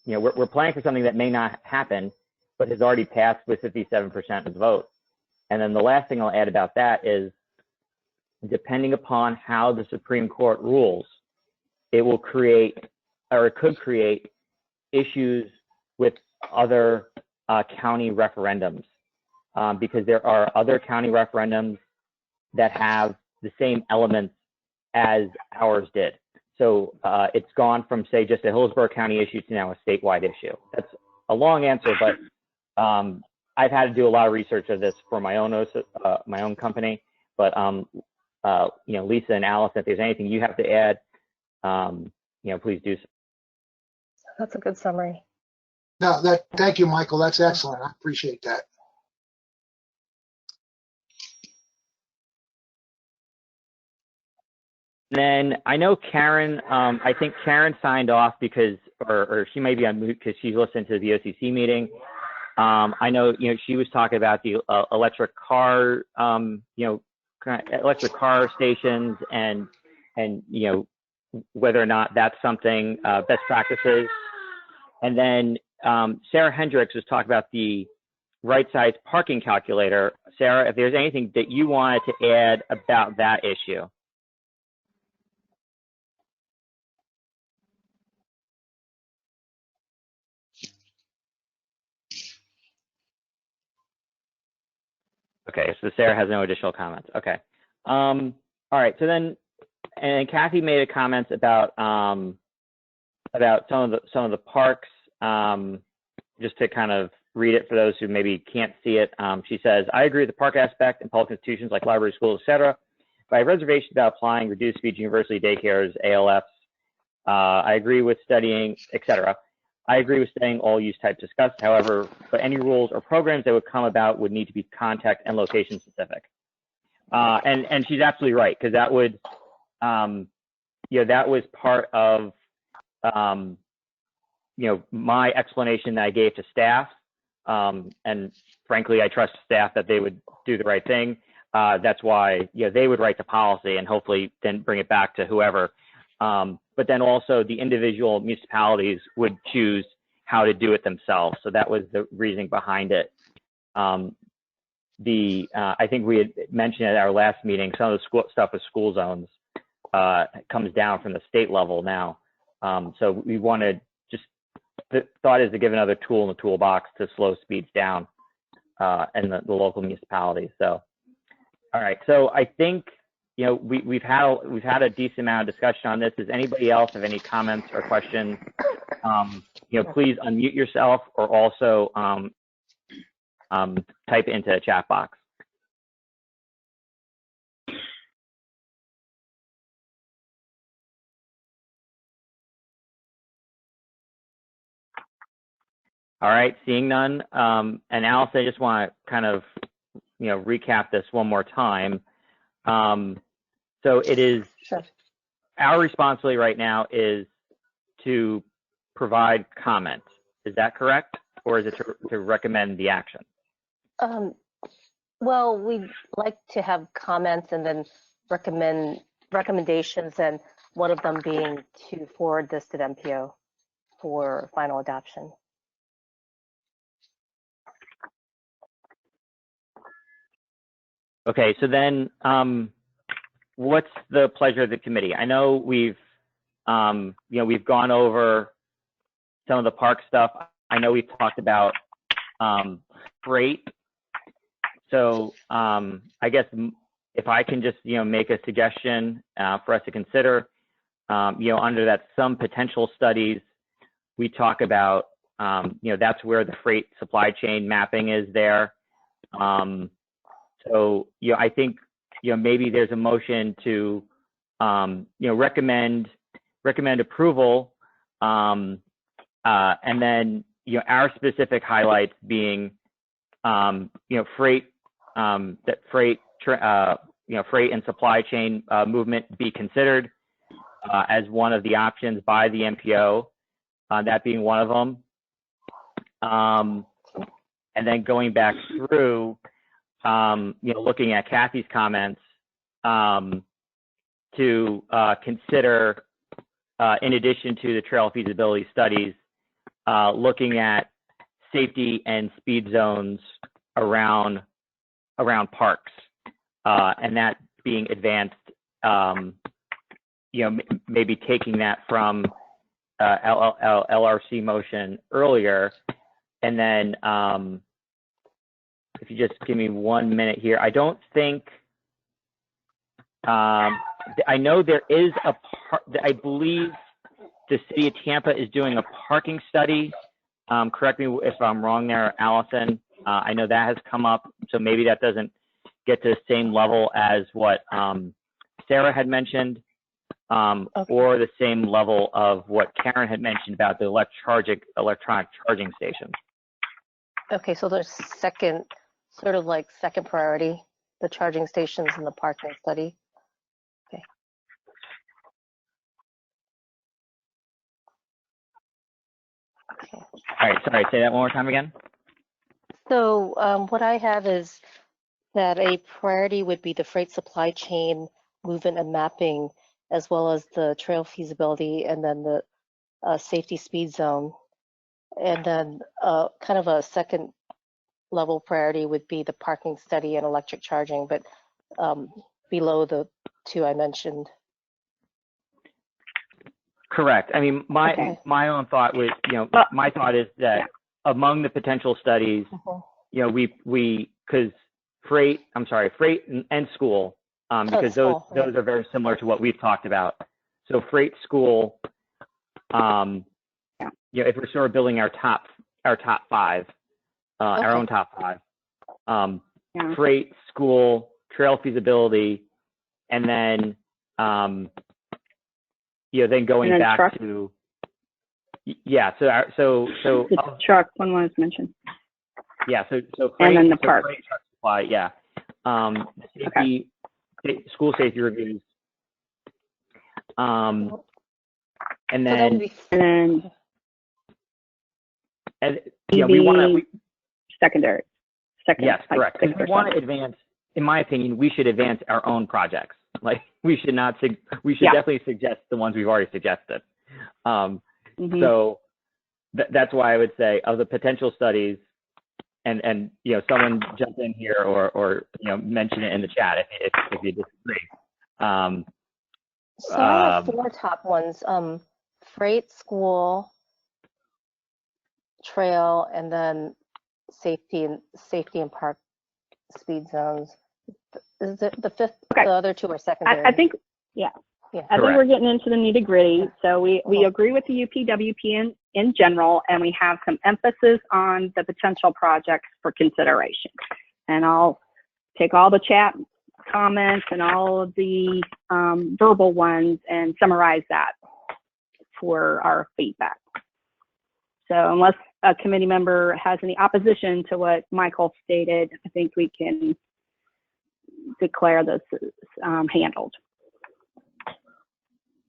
we're planning for something that may not happen, but has already passed with 57% of the vote. And then the last thing I'll add about that is, depending upon how the Supreme Court rules, it will create, or it could create, issues with other county referendums, because there are other county referendums that have the same elements as ours did. So it's gone from, say, just a Hillsborough County issue to now a statewide issue. That's a long answer, but I've had to do a lot of research of this for my own company. But you know, Lisa and Alice, if there's anything you have to add, you know, please do so. That's a good summary. No, thank you, Michael. That's excellent. I appreciate that. Then I know Karen, I think Karen signed off because, or she may be on mute because she's listened to the OCC meeting. I know, you know, she was talking about the electric car, you know, electric car stations and, you know, whether or not that's something, best practices. And then Sarah Hendricks was talking about the right size parking calculator. Sarah, if there's anything that you wanted to add about that issue. Okay, so Sarah has no additional comments. Okay. All right, so then, and Kathy made a comment about some of the parks. Just to kind of read it for those who maybe can't see it. She says, I agree with the park aspect in public institutions like libraries, schools, etc. But I have reservations about applying reduced speed university daycares, ALFs. I agree with studying, etc. I agree with studying all use types discussed. However, but any rules or programs that would come about would need to be context and location specific. And she's absolutely right, because that would, you know, that was part of, you know, my explanation that I gave to staff. And frankly, I trust staff that they would do the right thing. That's why, you know, they would write the policy and hopefully then bring it back to whoever. But then also the individual municipalities would choose how to do it themselves. So that was the reasoning behind it. I think we had mentioned at our last meeting, some of the school stuff with school zones comes down from the state level now. So we wanted, just the thought is to give another tool in the toolbox to slow speeds down in the local municipalities. So, all right. So I think, you know, we've had a decent amount of discussion on this. Does anybody else have any comments or questions? You know, please unmute yourself or also type it into the chat box. All right, seeing none. And Alice, I just want to kind of, you know, recap this one more time. So it is, Sure. Our responsibility right now is to provide comments. Is that correct? Or is it to recommend the action? Well, we'd like to have comments and then recommendations, and one of them being to forward this to the MPO for final adoption. Okay, so then what's the pleasure of the committee? I know we've, you know, we've gone over some of the park stuff. I know we've talked about freight. So I guess if I can just, you know, make a suggestion for us to consider, you know, under that some potential studies, we talk about, you know, that's where the freight supply chain mapping is there. So, you know, I think, you know, maybe there's a motion to, you know, recommend approval, and then, you know, our specific highlights being, you know, freight, that freight, you know, freight and supply chain movement be considered as one of the options by the MPO, that being one of them. And then going back through, you know, looking at Kathy's comments, to consider, in addition to the trail feasibility studies, looking at safety and speed zones around parks, and that being advanced, you know, maybe taking that from LRC motion earlier, and then if you just give me 1 minute here, I don't think, I know there is I believe the city of Tampa is doing a parking study. Correct me if I'm wrong there, Allison. I know that has come up, so maybe that doesn't get to the same level as what Sarah had mentioned, Okay. or the same level of what Karen had mentioned about the electronic charging stations. Okay, so there's second, sort of like second priority, the charging stations and the parking study. Okay. Okay. All right, sorry, say that one more time again. So what I have is that a priority would be the freight supply chain movement and mapping, as well as the trail feasibility, and then the safety speed zone. And then kind of a second level priority would be the parking study and electric charging, but below the two I mentioned. Correct. I mean, Okay. my own thought was, you know, my thought is that among the potential studies, you know, because freight and school, because school, those are very similar to what we've talked about. So freight, school, you know, if we're sort of building our top five, our own top five, freight, school, trail feasibility, and then, you know, then going back truck. to, yeah, so The truck one was mentioned. yeah, so And freight, then the so park. freight, truck supply, yeah. Safety, school safety reviews. And So that would then, be and yeah, we want to, secondary. yes, like correct. 6 We or want to 7. advance, in my opinion, we should advance our own projects. Like, we should not, we should definitely suggest the ones we've already suggested. So that's why I would say of the potential studies, and you know, someone jump in here or you know, mention it in the chat if you disagree. So I have 4 top ones: freight, school, trail, and then safety and park speed zones. Is the fifth? Okay. The other 2 are secondary. I think, I think we're getting into the nitty gritty. So we agree with the UPWP in general, and we have some emphasis on the potential projects for consideration. And I'll take all the chat comments and all of the verbal ones and summarize that for our feedback. So unless a committee member has any opposition to what Michael stated, I think we can declare this handled.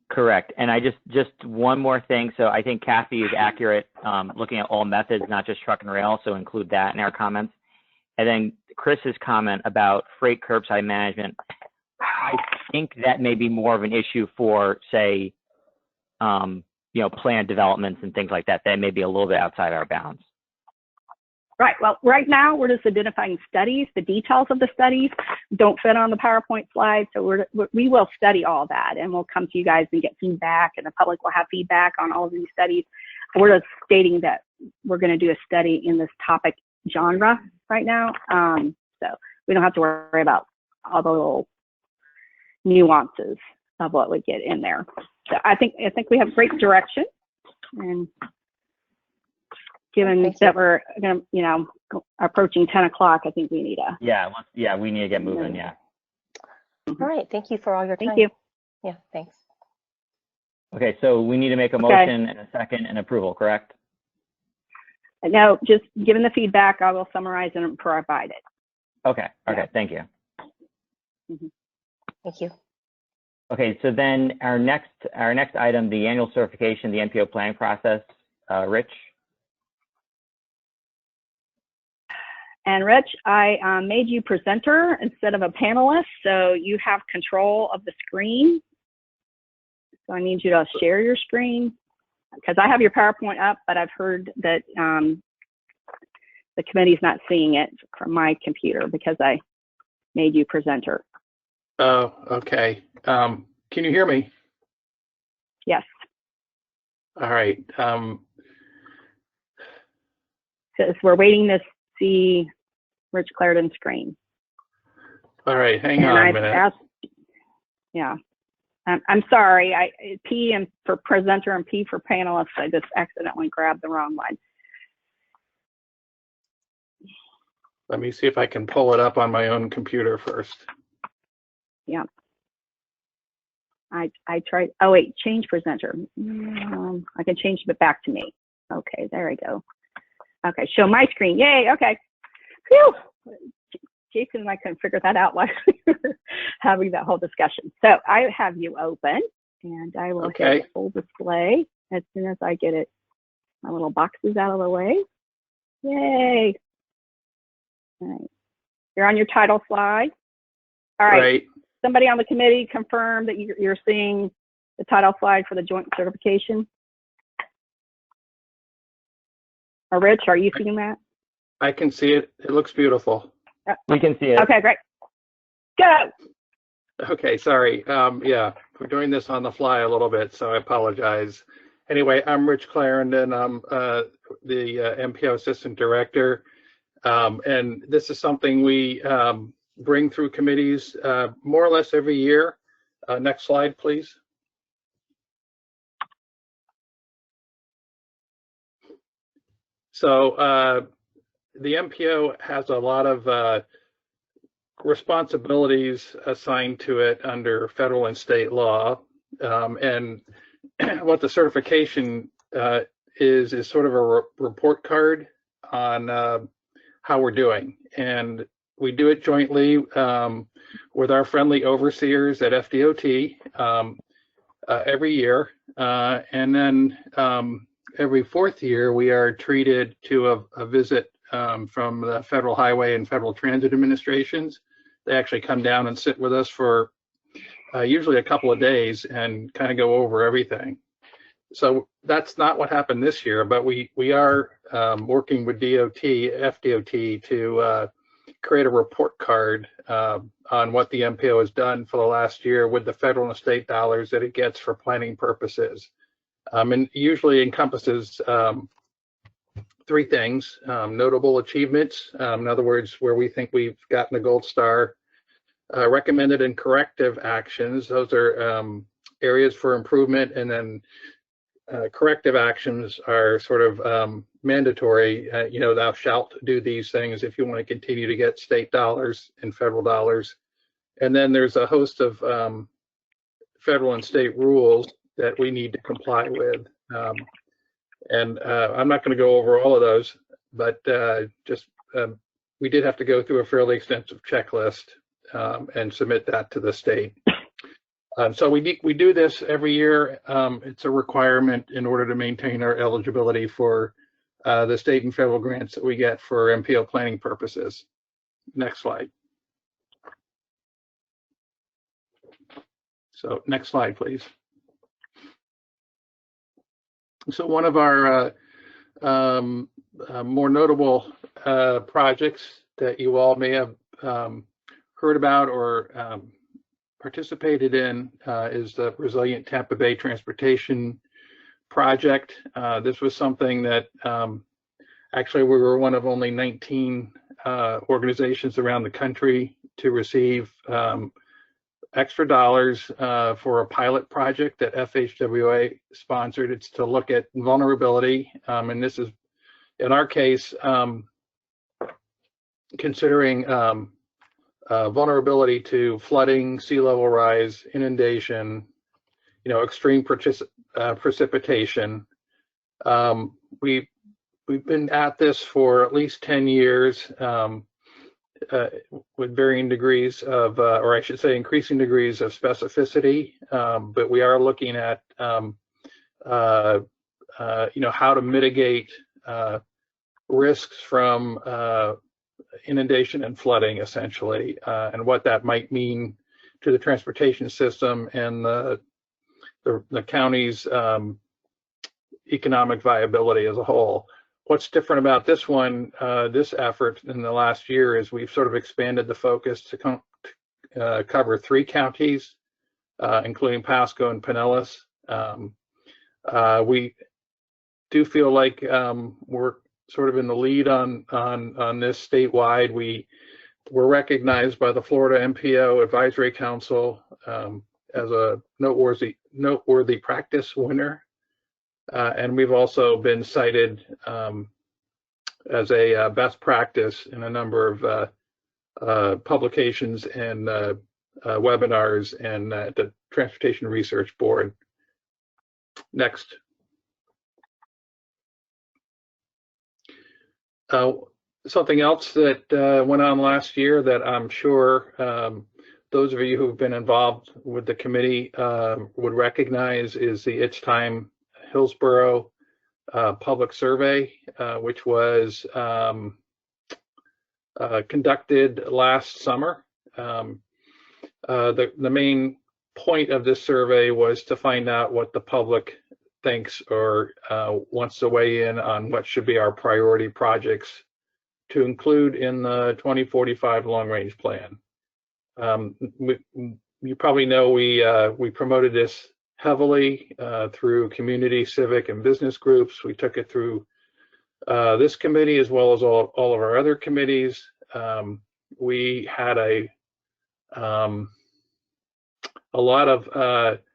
Correct. And I just one more thing. So I think Kathy is accurate, looking at all methods, not just truck and rail. So include that in our comments. And then Chris's comment about freight curbside management, I think that may be more of an issue for, say, you know, planned developments and things like that. That may be a little bit outside our bounds. Right. Well, right now we're just identifying studies. The details of the studies don't fit on the PowerPoint slide. So we will study all that, and we'll come to you guys and get feedback, and the public will have feedback on all of these studies. We're just stating that we're going to do a study in this topic genre right now. So we don't have to worry about all the little nuances of what we get in there. So I think we have great direction, and given that we're going to, you know, approaching 10 o'clock, I think we need a. Yeah, we need to get moving. Yeah. All right. Thank you for all your time. Thank you. Yeah, thanks. Okay, so we need to make a motion and a second and approval, correct? No, just given the feedback, I will summarize and provide it. Okay. Thank you. Thank you. Okay, so then our next item, the annual certification, the MPO planning process. Rich. And Rich, I made you presenter instead of a panelist, so you have control of the screen. So I need you to share your screen, because I have your PowerPoint up, but I've heard that the committee's not seeing it from my computer because I made you presenter. Oh, okay. Can you hear me? Yes. All right. Because we're waiting to see Rich Clarendon's screen. All right, hang And on a I've minute. asked, yeah. I'm sorry. P and for presenter and P for panelists. I just accidentally grabbed the wrong one. Let me see if I can pull it up on my own computer first. Yeah. I tried. Oh wait, change presenter. I can change it back to me. Okay, there we go. Okay, show my screen. Yay. Okay. Phew. Jason and I couldn't figure that out while we were having that whole discussion. So I have you open, and I will hit full display as soon as I get it. My little boxes out of the way. Yay. All right. You're on your title slide. All right. Somebody on the committee confirm that you're seeing the title slide for the joint certification. Or Rich, are you seeing that? I can see it. It looks beautiful. We can see it. Okay, great. Go. Okay, sorry. Yeah, we're doing this on the fly a little bit, so I apologize. Anyway, I'm Rich Clarendon. I'm the Mpo Assistant Director. And this is something we bring through committees more or less every year. Next slide, please. So the MPO has a lot of responsibilities assigned to it under federal and state law. And what the certification is sort of a report card on how we're doing. And we do it jointly with our friendly overseers at FDOT every year. And then every fourth year, we are treated to a visit from the Federal Highway and Federal Transit Administrations. They actually come down and sit with us for usually a couple of days and kind of go over everything. So that's not what happened this year, but we are working with FDOT to create a report card on what the MPO has done for the last year with the federal and state dollars that it gets for planning purposes. And usually encompasses three things: notable achievements, in other words, where we think we've gotten a gold star, recommended and corrective actions, those are areas for improvement, and then corrective actions are sort of mandatory, thou shalt do these things if you want to continue to get state dollars and federal dollars. And then there's a host of federal and state rules that we need to comply with. And I'm not going to go over all of those, but we did have to go through a fairly extensive checklist and submit that to the state. So we do this every year. It's a requirement in order to maintain our eligibility for the state and federal grants that we get for MPO planning purposes. Next slide. So next slide, please. So one of our more notable projects that you all may have heard about or participated in is the Resilient Tampa Bay Transportation Project. This was something that actually we were one of only 19 organizations around the country to receive extra dollars for a pilot project that FHWA sponsored. It's to look at vulnerability, and this is, in our case, considering vulnerability to flooding, sea level rise, inundation, extreme precipitation. We've been at this for at least 10 years with varying degrees of, or I should say, increasing degrees of specificity. But we are looking at, how to mitigate risks from inundation and flooding, essentially, and what that might mean to the transportation system and the county's economic viability as a whole. What's different about this one, this effort in the last year, is we've sort of expanded the focus to cover 3 counties, including Pasco and Pinellas. We do feel like we're sort of in the lead on this statewide. We were recognized by the Florida Mpo Advisory Council as a noteworthy practice winner, and we've also been cited as a best practice in a number of publications and webinars and the Transportation Research Board. Next. Something else that went on last year that I'm sure those of you who've been involved with the committee would recognize is the It's Time Hillsborough public survey, which was conducted last summer. The main point of this survey was to find out what the public thinks or wants to weigh in on what should be our priority projects to include in the 2045 long-range plan. You probably know we promoted this heavily through community, civic, and business groups. We took it through this committee as well as all of our other committees. We had a lot of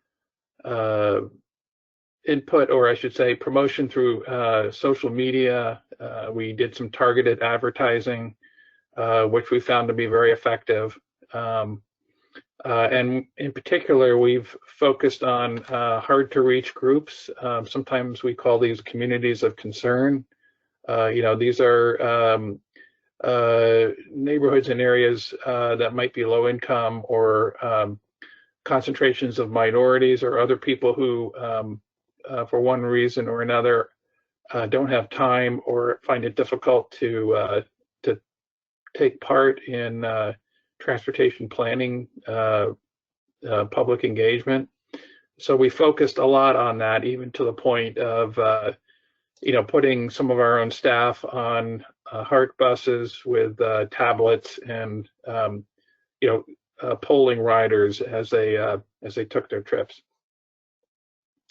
input, or I should say promotion through social media. We did some targeted advertising, which we found to be very effective. And in particular, we've focused on hard to reach groups. Sometimes we call these communities of concern. These are neighborhoods and areas that might be low income or concentrations of minorities or other people who, for one reason or another, don't have time or find it difficult to take part in transportation planning, public engagement. So we focused a lot on that, even to the point of putting some of our own staff on HART buses with tablets and polling riders as they took their trips.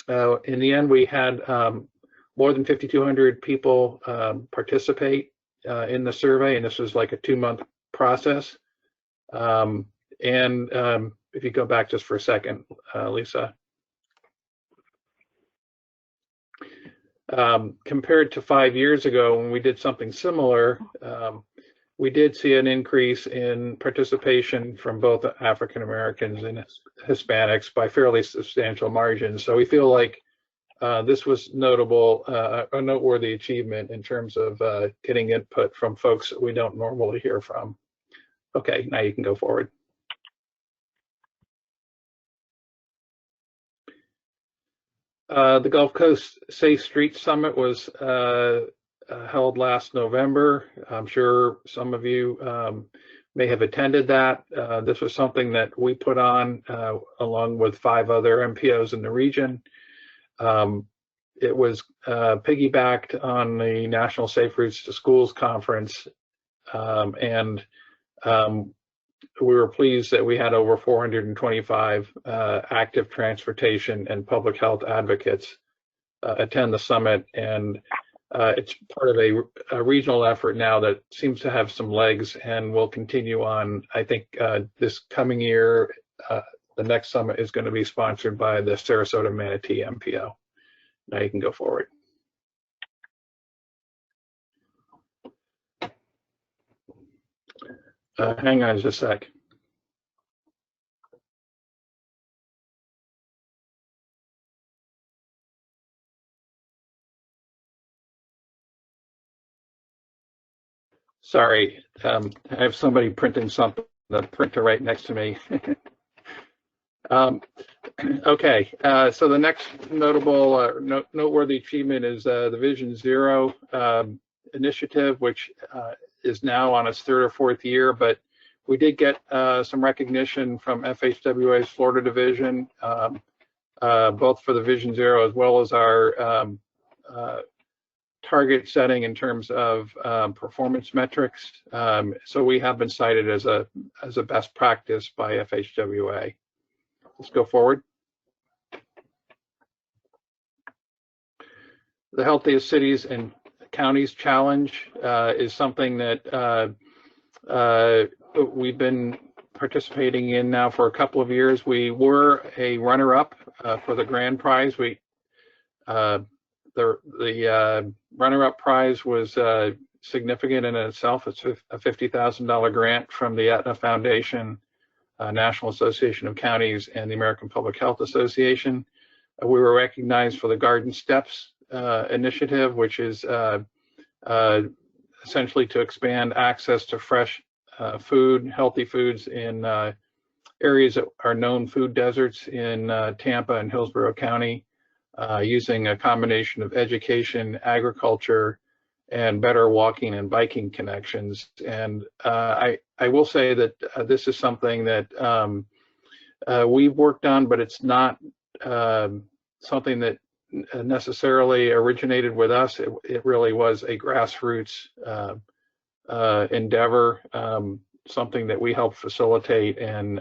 In the end, we had more than 5,200 people participate in the survey, and this was like a 2-month process. If you go back just for a second, Lisa. Compared to 5 years ago when we did something similar, we did see an increase in participation from both African Americans and Hispanics by fairly substantial margins. So we feel like this was a noteworthy achievement in terms of getting input from folks that we don't normally hear from. Okay, now you can go forward. The Gulf Coast Safe Streets Summit was held last November. I'm sure some of you may have attended that. This was something that we put on along with 5 other MPOs in the region. It was piggybacked on the National Safe Routes to Schools Conference, and we were pleased that we had over 425 active transportation and public health advocates attend the summit, and it's part of a regional effort now that seems to have some legs and will continue on. I think this coming year, the next summit is going to be sponsored by the Sarasota Manatee MPO. Now you can go forward. Hang on just a sec. Sorry, I have somebody printing something, the printer right next to me. Okay, so the next notable, noteworthy achievement is the Vision Zero initiative, which is now on its 3rd or 4th year, but we did get some recognition from FHWA's Florida division, both for the Vision Zero as well as our target setting in terms of performance metrics. So we have been cited as a best practice by FHWA. Let's go forward. The Healthiest Cities and Counties Challenge is something that we've been participating in now for a couple of years. We were a runner-up for the grand prize. The runner-up prize was significant in itself. It's a $50,000 grant from the Aetna Foundation, National Association of Counties, and the American Public Health Association. We were recognized for the Garden Steps initiative, which is essentially to expand access to fresh food, healthy foods in areas that are known food deserts in Tampa and Hillsborough County, using a combination of education, agriculture, and better walking and biking connections. And I will say that this is something that we've worked on, but it's not something that necessarily originated with us. It really was a grassroots endeavor, something that we helped facilitate, and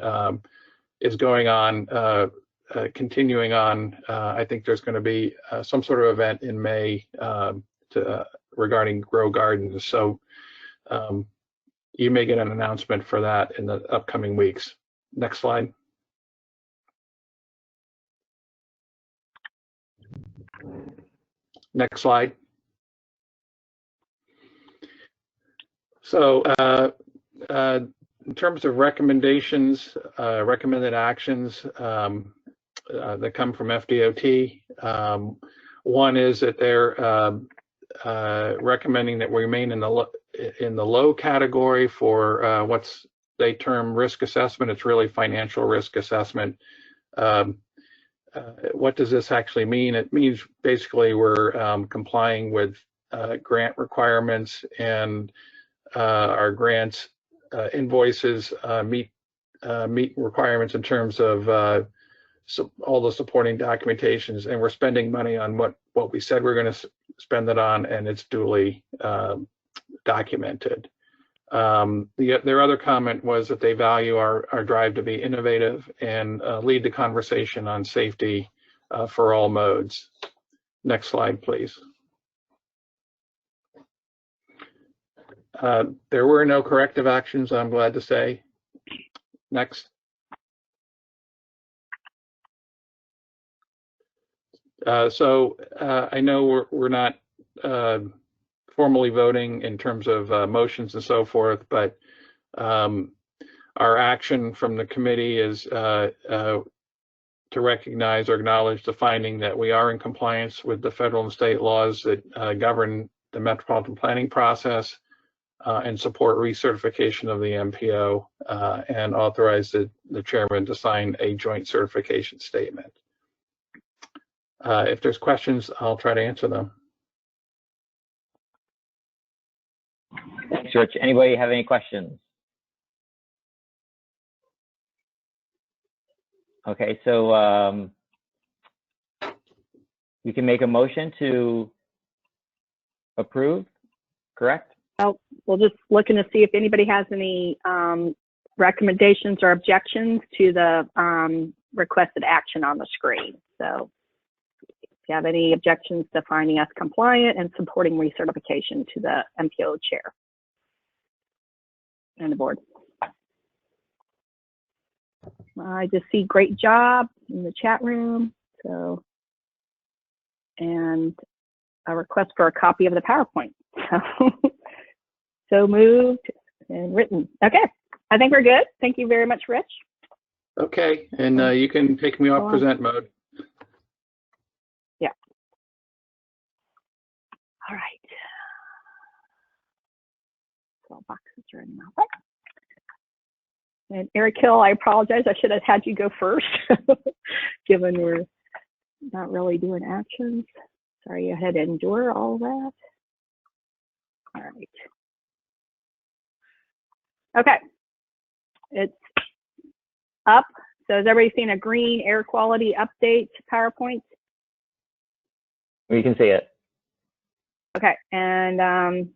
is going on, continuing on. I think there's going to be some sort of event in May regarding grow gardens. So you may get an announcement for that in the upcoming weeks. Next slide. Next slide. So in terms of recommendations, recommended actions that come from FDOT, one is that they're recommending that we remain in the low category for what's they term risk assessment. It's really financial risk assessment. What does this actually mean? It means basically we're complying with grant requirements, and our grants invoices meet requirements in terms of all the supporting documentations, and we're spending money on what we said we're going to spend it on, and it's duly documented. Their other comment was that they value our drive to be innovative and lead the conversation on safety for all modes. Next slide, please. There were no corrective actions, I'm glad to say. Next. So I know we're not formally voting in terms of motions and so forth, but our action from the committee is to recognize or acknowledge the finding that we are in compliance with the federal and state laws that govern the metropolitan planning process, and support recertification of the MPO, and authorize the chairman to sign a joint certification statement. If there's questions, I'll try to answer them. Thanks, Rich. Anybody have any questions? Okay, so we can make a motion to approve, correct? Oh, we're just looking to see if anybody has any recommendations or objections to the requested action on the screen. So if you have any objections to finding us compliant and supporting recertification to the MPO chair and the board. I just see great job in the chat room. So, and a request for a copy of the PowerPoint. So moved and written. Okay, I think we're good. Thank you very much, Rich. Okay, and you can take me off present mode. Yeah. All right. So boxes are in my way. And Eric Hill, I apologize. I should have had you go first, given we're not really doing actions. Sorry you had to endure all that. All right. Okay, it's up. So has everybody seen a green air quality update PowerPoint? We can see it. Okay, and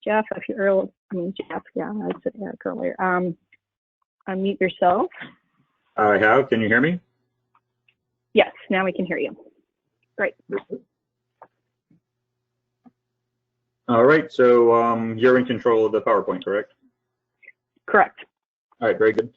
Jeff, if you're, Jeff, yeah, I said Eric earlier. Unmute yourself. I have. Can you hear me? Yes, now we can hear you. Great. All right, so you're in control of the PowerPoint, correct? Correct. All right, very good.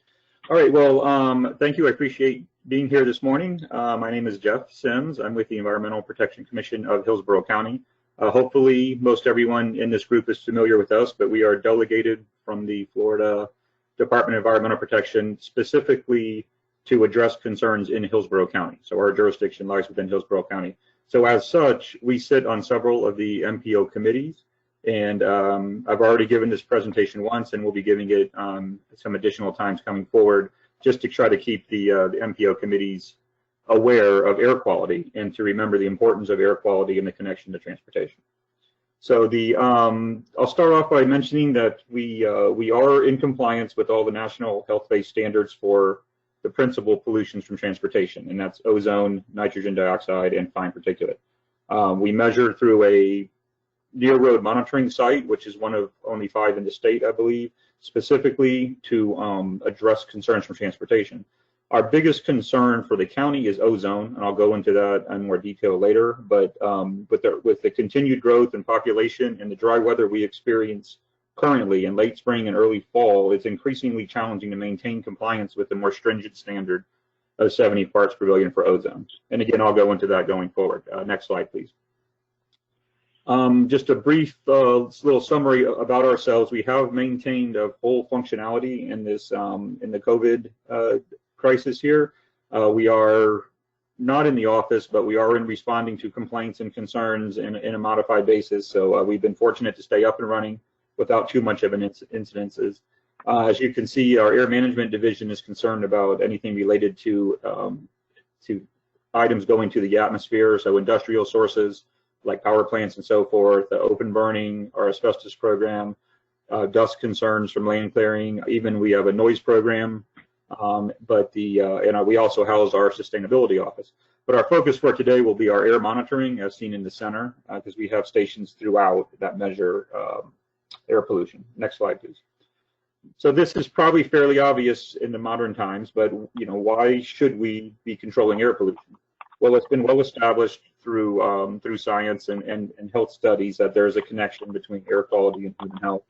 All right, well, thank you. I appreciate being here this morning. My name is Jeff Sims. I'm with the Environmental Protection Commission of Hillsborough County. Hopefully, most everyone in this group is familiar with us, but we are delegated from the Florida Department of Environmental Protection specifically to address concerns in Hillsborough County. So our jurisdiction lies within Hillsborough County. So as such, we sit on several of the MPO committees, and I've already given this presentation once, and we'll be giving it some additional times coming forward, just to try to keep the MPO committees aware of air quality and to remember the importance of air quality and the connection to transportation. So I'll start off by mentioning that we are in compliance with all the national health-based standards for the principal pollutions from transportation, and that's ozone, nitrogen dioxide, and fine particulate. We measure through a near road monitoring site, which is one of only 5 in the state, I believe, specifically to address concerns from transportation. Our biggest concern for the county is ozone, and I'll go into that in more detail later, but with the continued growth in population and the dry weather we experience currently in late spring and early fall, it's increasingly challenging to maintain compliance with the more stringent standard of 70 parts per billion for ozone. And again, I'll go into that going forward. Next slide, please. Just a brief little summary about ourselves. We have maintained a full functionality in this in the COVID crisis here. We are not in the office, but we are in responding to complaints and concerns in a modified basis. So we've been fortunate to stay up and running without too much of an incidences. As you can see, our air management division is concerned about anything related to items going to the atmosphere, so industrial sources like power plants and so forth, open burning, our asbestos program, dust concerns from land clearing. Even we have a noise program, but we also house our sustainability office. But our focus for today will be our air monitoring, as seen in the center, because we have stations throughout that measure air pollution. Next slide, please. So this is probably fairly obvious in the modern times, but why should we be controlling air pollution? Well, it's been well established through science and health studies that there's a connection between air quality and human health.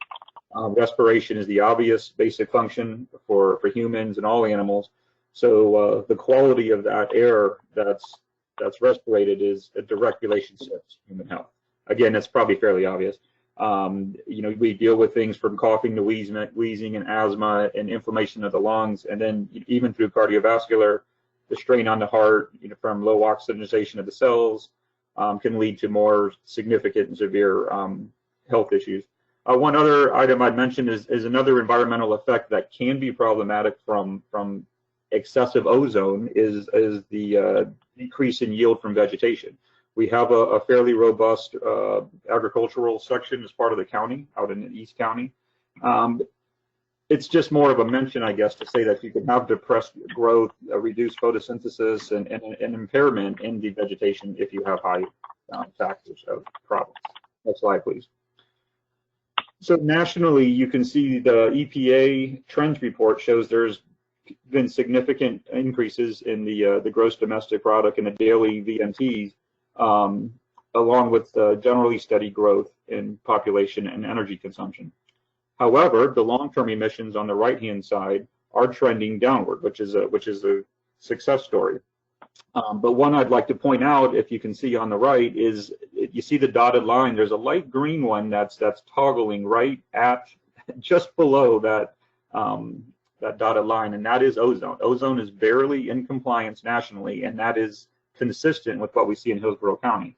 Respiration is the obvious basic function for humans and all animals. So the quality of that air that's respirated is a direct relationship to human health. Again, that's probably fairly obvious. We deal with things from coughing to wheezing and asthma and inflammation of the lungs, and then even through cardiovascular, the strain on the heart, from low oxygenation of the cells, can lead to more significant and severe health issues. One other item I'd mention is another environmental effect that can be problematic from excessive ozone is the decrease in yield from vegetation. We have a fairly robust agricultural section as part of the county, out in the East County. It's just more of a mention, I guess, to say that you can have depressed growth, reduced photosynthesis, and an impairment in the vegetation if you have high factors of problems. Next slide, please. So nationally, you can see the EPA trends report shows there's been significant increases in the gross domestic product and the daily VMTs, along with generally steady growth in population and energy consumption. However, the long-term emissions on the right-hand side are trending downward, which is a success story. But one I'd like to point out, if you can see on the right, is you see the dotted line. There's a light green one that's toggling right at just below that dotted line, and that is ozone. Ozone is barely in compliance nationally, and that is consistent with what we see in Hillsborough County.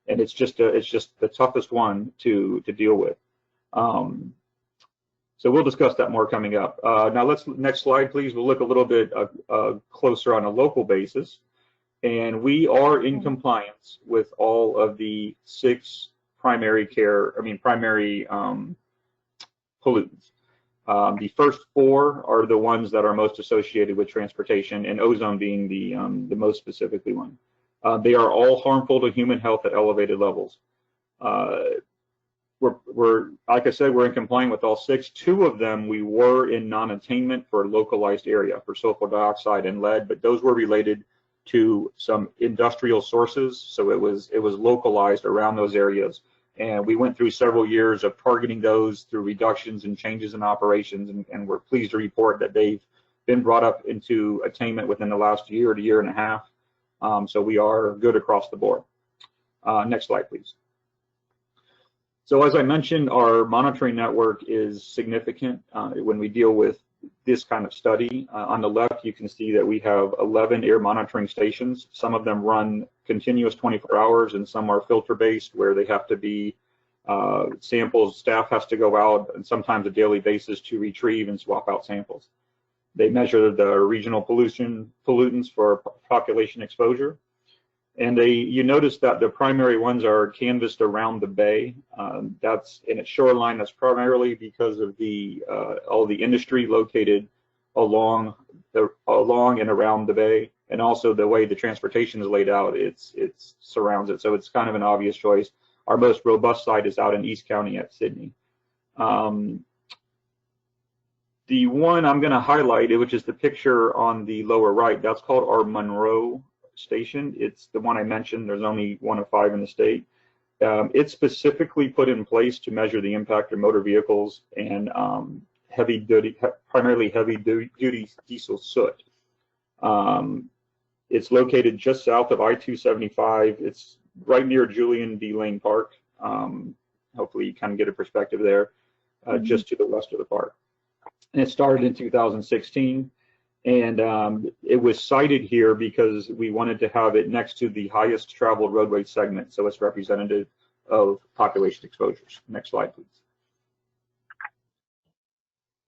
And it's just the toughest one to deal with. So we'll discuss that more coming up. Now next slide, please. We'll look a little bit closer on a local basis. And we are in compliance with all of the 6 primary pollutants. The first 4 are the ones that are most associated with transportation, and ozone being the most specifically one. They are all harmful to human health at elevated levels. we're like I said, we're in compliance with all 6. 2 of them we were in non-attainment for a localized area for sulfur dioxide and lead, but those were related to some industrial sources, so it was localized around those areas. And we went through several years of targeting those through reductions and changes in operations, and we're pleased to report that they've been brought up into attainment within the last year to year and a half. So we are good across the board. Next slide, please. So as I mentioned, our monitoring network is significant when we deal with this kind of study. On the left, you can see that we have 11 air monitoring stations. Some of them run continuous 24 hours, and some are filter-based, where they have to be samples. Staff has to go out, and sometimes a daily basis, to retrieve and swap out samples. They measure the regional pollutants for population exposure. And you notice that the primary ones are canvassed around the bay. That's in its shoreline. That's primarily because of all the industry located along and around the bay, and also the way the transportation is laid out. It surrounds it, so it's kind of an obvious choice. Our most robust site is out in East County at Sydney. The one I'm going to highlight, which is the picture on the lower right, that's called our Monroe Station. It's the one I mentioned. There's only 1 of 5 in the state. It's specifically put in place to measure the impact of motor vehicles and primarily heavy duty diesel soot. It's located just south of I-275. It's right near Julian D. Lane Park. Hopefully you kind of get a perspective there, just to the west of the park. And it started in 2016. And it was cited here because we wanted to have it next to the highest traveled roadway segment, so it's representative of population exposures. Next slide, please.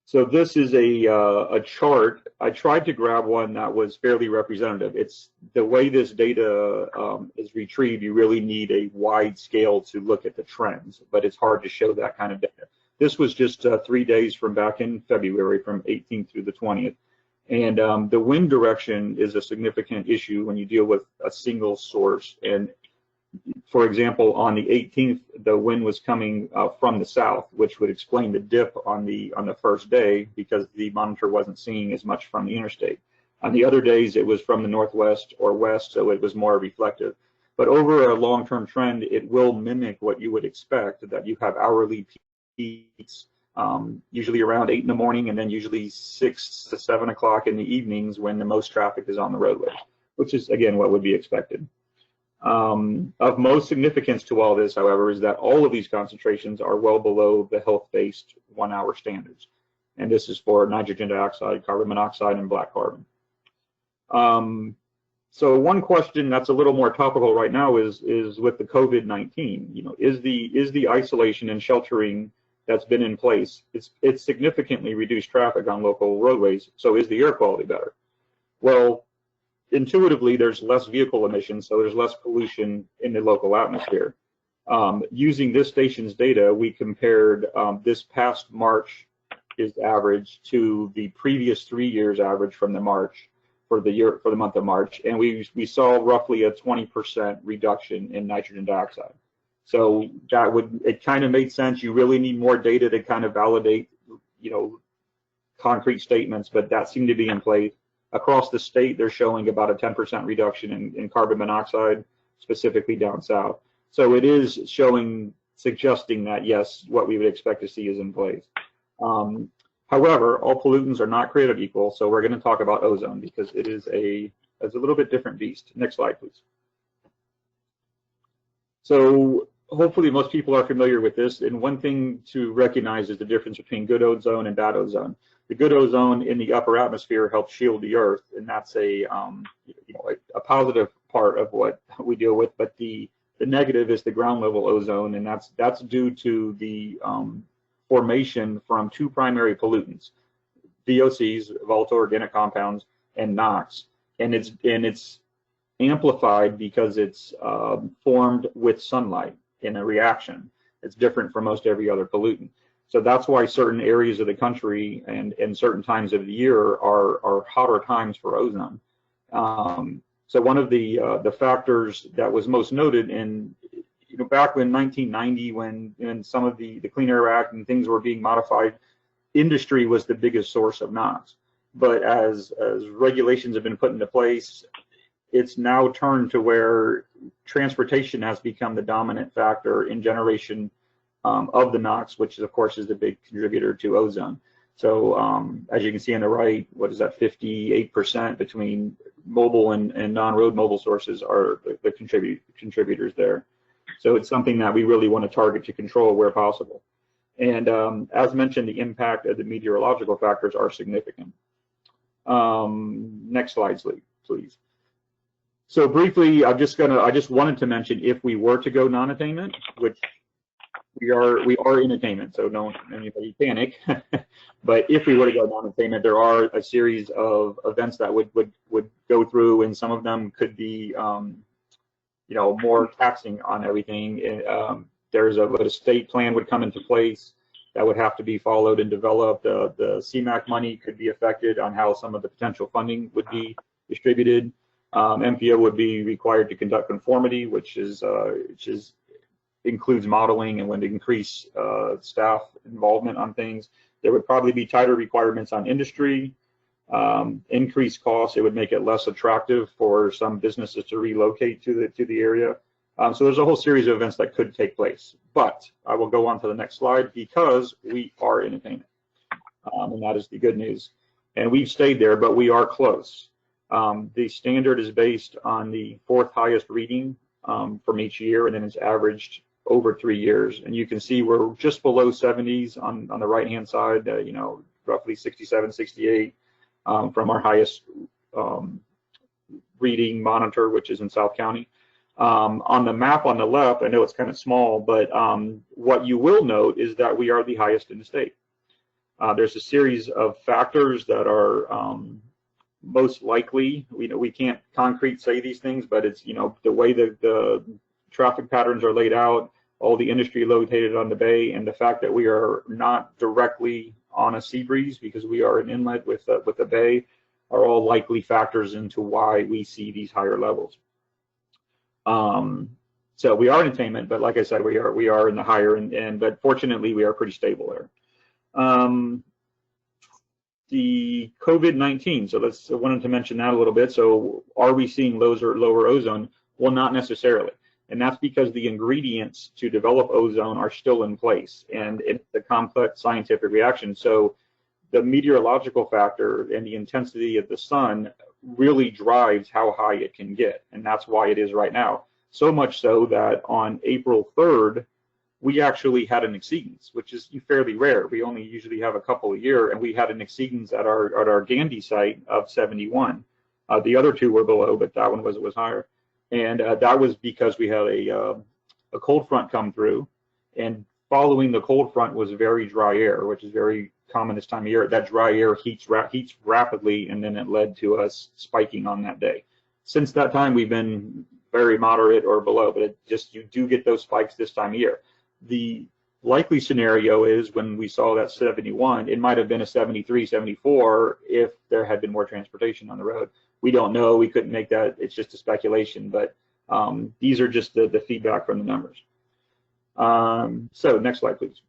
So this is a chart. I tried to grab one that was fairly representative. It's the way this data is retrieved. You really need a wide scale to look at the trends, but it's hard to show that kind of data. This was just 3 days from back in February, from 18th through the 20th. And the wind direction is a significant issue when you deal with a single source. And for example, on the 18th, the wind was coming from the south, which would explain the dip on the first day, because the monitor wasn't seeing as much from the interstate. On the other days, it was from the northwest or west, so it was more reflective. But over a long-term trend, it will mimic what you would expect, that you have hourly peaks. Usually around 8 in the morning, and then usually 6 to 7 o'clock in the evenings when the most traffic is on the roadway, which is, again, what would be expected. Of most significance to all this, however, is that all of these concentrations are well below the health-based 1-hour standards. And this is for nitrogen dioxide, carbon monoxide, and black carbon. So one question that's a little more topical right now is with the COVID-19, is the isolation and sheltering that's been in place, it's significantly reduced traffic on local roadways, so is the air quality better? Well, intuitively, there's less vehicle emissions, so there's less pollution in the local atmosphere. Using this station's data, we compared this past March is average to the previous 3 years average from the March for the month of March, and we saw roughly a 20% reduction in nitrogen dioxide. So it kind of made sense. You really need more data to kind of validate, concrete statements, but that seemed to be in place. Across the state, they're showing about a 10% reduction in carbon monoxide, specifically down south. So it is suggesting that, yes, what we would expect to see is in place. However, all pollutants are not created equal, so we're going to talk about ozone because it is a little bit different beast. Next slide, please. So hopefully most people are familiar with this, and one thing to recognize is the difference between good ozone and bad ozone. The good ozone in the upper atmosphere helps shield the earth, and that's a positive part of what we deal with. But the negative is the ground level ozone, and that's due to the formation from 2 primary pollutants, VOCs, volatile organic compounds, and NOx, and it's amplified because it's formed with sunlight in a reaction. It's different from most every other pollutant. So that's why certain areas of the country and certain times of the year are hotter times for ozone. So one of the factors that was most noted back when 1990, when some of the Clean Air Act and things were being modified, industry was the biggest source of NOx. But as regulations have been put into place, it's now turned to where transportation has become the dominant factor in generation of the NOx, which of course is the big contributor to ozone. So as you can see on the right, what is that, 58% between mobile and non-road mobile sources are the contributors there. So it's something that we really want to target to control where possible. And as mentioned, the impact of the meteorological factors are significant. Next slide, please. So briefly, I just wanted to mention, if we were to go non-attainment, which we are in attainment, so don't anybody panic. But if we were to go non-attainment, there are a series of events that would go through, and some of them could be more taxing on everything. There's a state plan would come into place that would have to be followed and developed. The CMAQ money could be affected on how some of the potential funding would be distributed. MPO would be required to conduct conformity, which includes modeling and would increase staff involvement on things. There would probably be tighter requirements on industry, increased costs. It would make it less attractive for some businesses to relocate to the area. So there's a whole series of events that could take place. But I will go on to the next slide, because we are in attainment, and that is the good news. And we've stayed there, but we are close. The standard is based on the fourth highest reading from each year, and then it's averaged over 3 years. And you can see we're just below 70s on the right-hand side, roughly 67, 68 from our highest reading monitor, which is in South County. On the map on the left, I know it's kind of small, but what you will note is that we are the highest in the state. There's a series of factors that are most likely, we can't concrete say these things, but it's, the way the traffic patterns are laid out, all the industry located on the bay, and the fact that we are not directly on a sea breeze because we are an inlet with the bay, are all likely factors into why we see these higher levels. So we are in attainment, but like I said, we are in the higher end, but fortunately we are pretty stable there. The COVID-19, so I wanted to mention that a little bit. So are we seeing lower ozone? Well, not necessarily. And that's because the ingredients to develop ozone are still in place, and it's a complex scientific reaction. So the meteorological factor and the intensity of the sun really drives how high it can get, and that's why it is right now. So much so that on April 3rd, we actually had an exceedance, which is fairly rare. We only usually have a couple a year, and we had an exceedance at our Gandy site of 71. The other two were below, but that one was higher. And that was because we had a cold front come through, and following the cold front was very dry air, which is very common this time of year. That dry air heats rapidly, and then it led to us spiking on that day. Since that time, we've been very moderate or below, but you do get those spikes this time of year. The likely scenario is when we saw that 71, it might have been a 73, 74 if there had been more transportation on the road. We don't know. We couldn't make that. It's just a speculation, but these are just the feedback from the numbers. So next slide, please.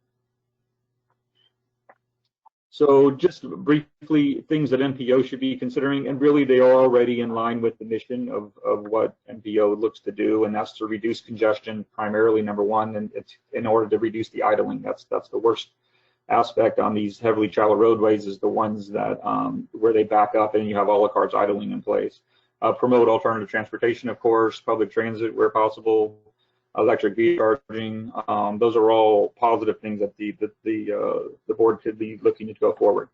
So just briefly, things that MPO should be considering, and really they are already in line with the mission of what MPO looks to do, and that's to reduce congestion, primarily number one, and it's in order to reduce the idling. That's the worst aspect on these heavily traveled roadways, is the ones that where they back up and you have all the cars idling in place. Promote alternative transportation, of course, public transit where possible, electric vehicle charging. Those are all positive things that the board could be looking to go forward.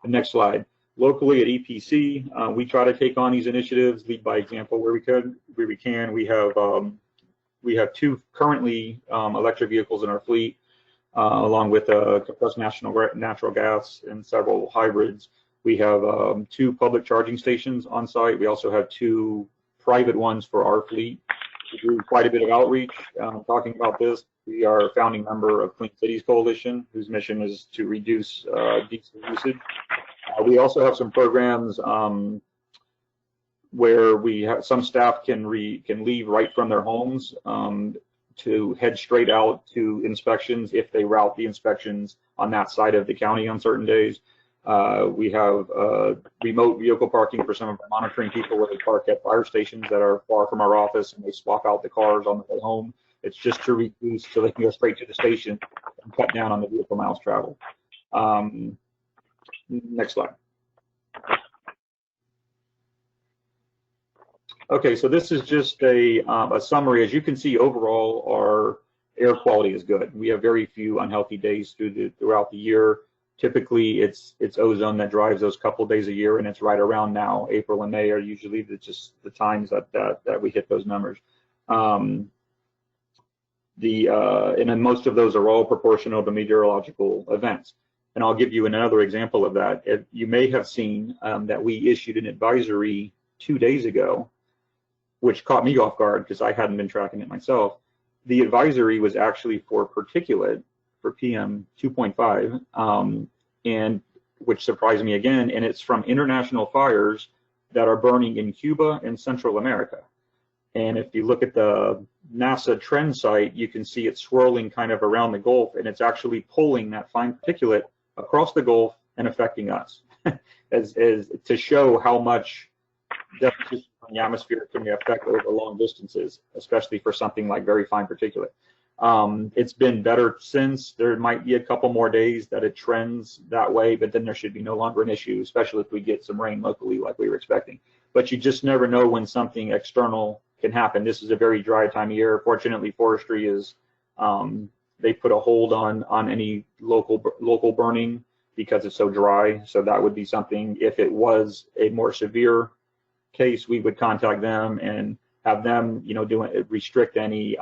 The next slide. Locally at EPC, we try to take on these initiatives, lead by example where we can. We have two currently electric vehicles in our fleet, along with compressed natural gas and several hybrids. We have 2 public charging stations on site. We also have 2 private ones for our fleet. We do quite a bit of outreach talking about this. We are a founding member of Clean Cities Coalition, whose mission is to reduce diesel usage. We also have some programs where we have some staff can leave right from their homes to head straight out to inspections if they route the inspections on that side of the county on certain days. We have remote vehicle parking for some of our monitoring people where they park at fire stations that are far from our office and they swap out the cars on the way home. It's just to reduce so they can go straight to the station and cut down on the vehicle miles traveled. Next slide. Okay, so this is just a summary. As you can see, overall, our air quality is good. We have very few unhealthy days throughout the year. Typically, it's ozone that drives those couple days a year, and it's right around now. April and May are usually just the times that we hit those numbers. And then most of those are all proportional to meteorological events. And I'll give you another example of that. You may have seen that we issued an advisory 2 days ago, which caught me off guard because I hadn't been tracking it myself. The advisory was actually for particulate, for PM 2.5, and which surprised me again, and it's from international fires that are burning in Cuba and Central America. And if you look at the NASA trend site, you can see it swirling kind of around the Gulf, and it's actually pulling that fine particulate across the Gulf and affecting us, as to show how much deposition from the atmosphere can affect over long distances, especially for something like very fine particulate. It's been better since. There might be a couple more days that it trends that way, but then there should be no longer an issue, especially if we get some rain locally like we were expecting. But you just never know when something external can happen. This is a very dry time of year. Fortunately, forestry is, they put a hold on any local burning because it's so dry. So that would be something, if it was a more severe case, we would contact them and have them, restrict any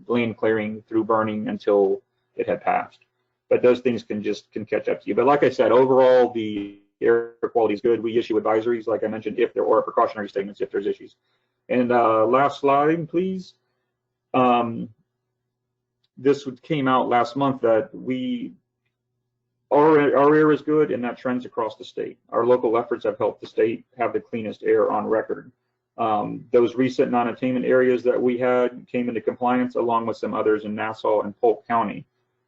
land clearing through burning until it had passed. But those things can catch up to you. But like I said, overall, the air quality is good. We issue advisories, like I mentioned, if there are precautionary statements, if there's issues. And last slide, please. This came out last month that our air is good, and that trends across the state. Our local efforts have helped the state have the cleanest air on record. Those recent non-attainment areas that we had came into compliance along with some others in Nassau and Polk County.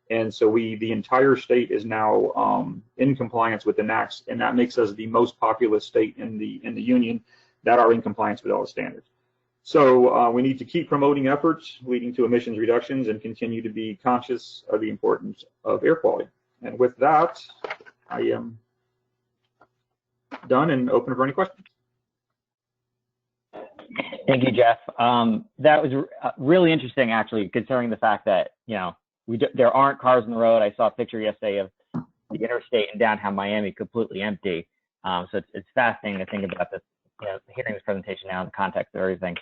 And so the entire state is now in compliance with the NAAQS, and that makes us the most populous state in the union that are in compliance with all the standards. So we need to keep promoting efforts leading to emissions reductions and continue to be conscious of the importance of air quality. And with that, I am done and open for any questions. Thank you, Jeff. That was really interesting, actually, considering the fact that, there aren't cars on the road. I saw a picture yesterday of the interstate in downtown Miami completely empty. So it's fascinating to think about this, hearing this presentation now in the context of everything.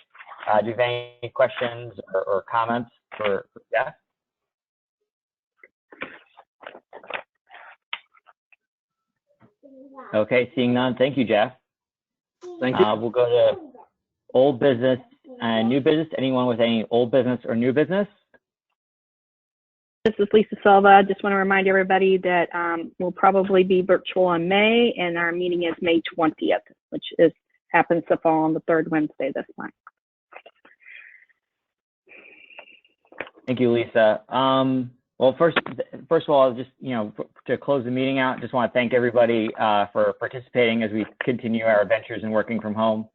Do you have any questions or comments for Jeff? Okay, seeing none. Thank you, Jeff. Thank you. We'll go to old business and new business. Anyone with any old business or new business? This is Lisa Silva. Just want to remind everybody that we'll probably be virtual in May, and our meeting is May 20th, which happens to fall on the third Wednesday this month. Thank you, Lisa. Well, first of all, just to close the meeting out, just want to thank everybody for participating as we continue our adventures and working from home.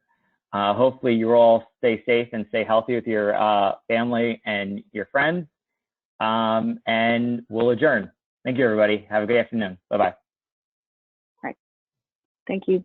Hopefully, you all stay safe and stay healthy with your family and your friends. And we'll adjourn. Thank you, everybody. Have a good afternoon. Bye-bye. All right. Thank you.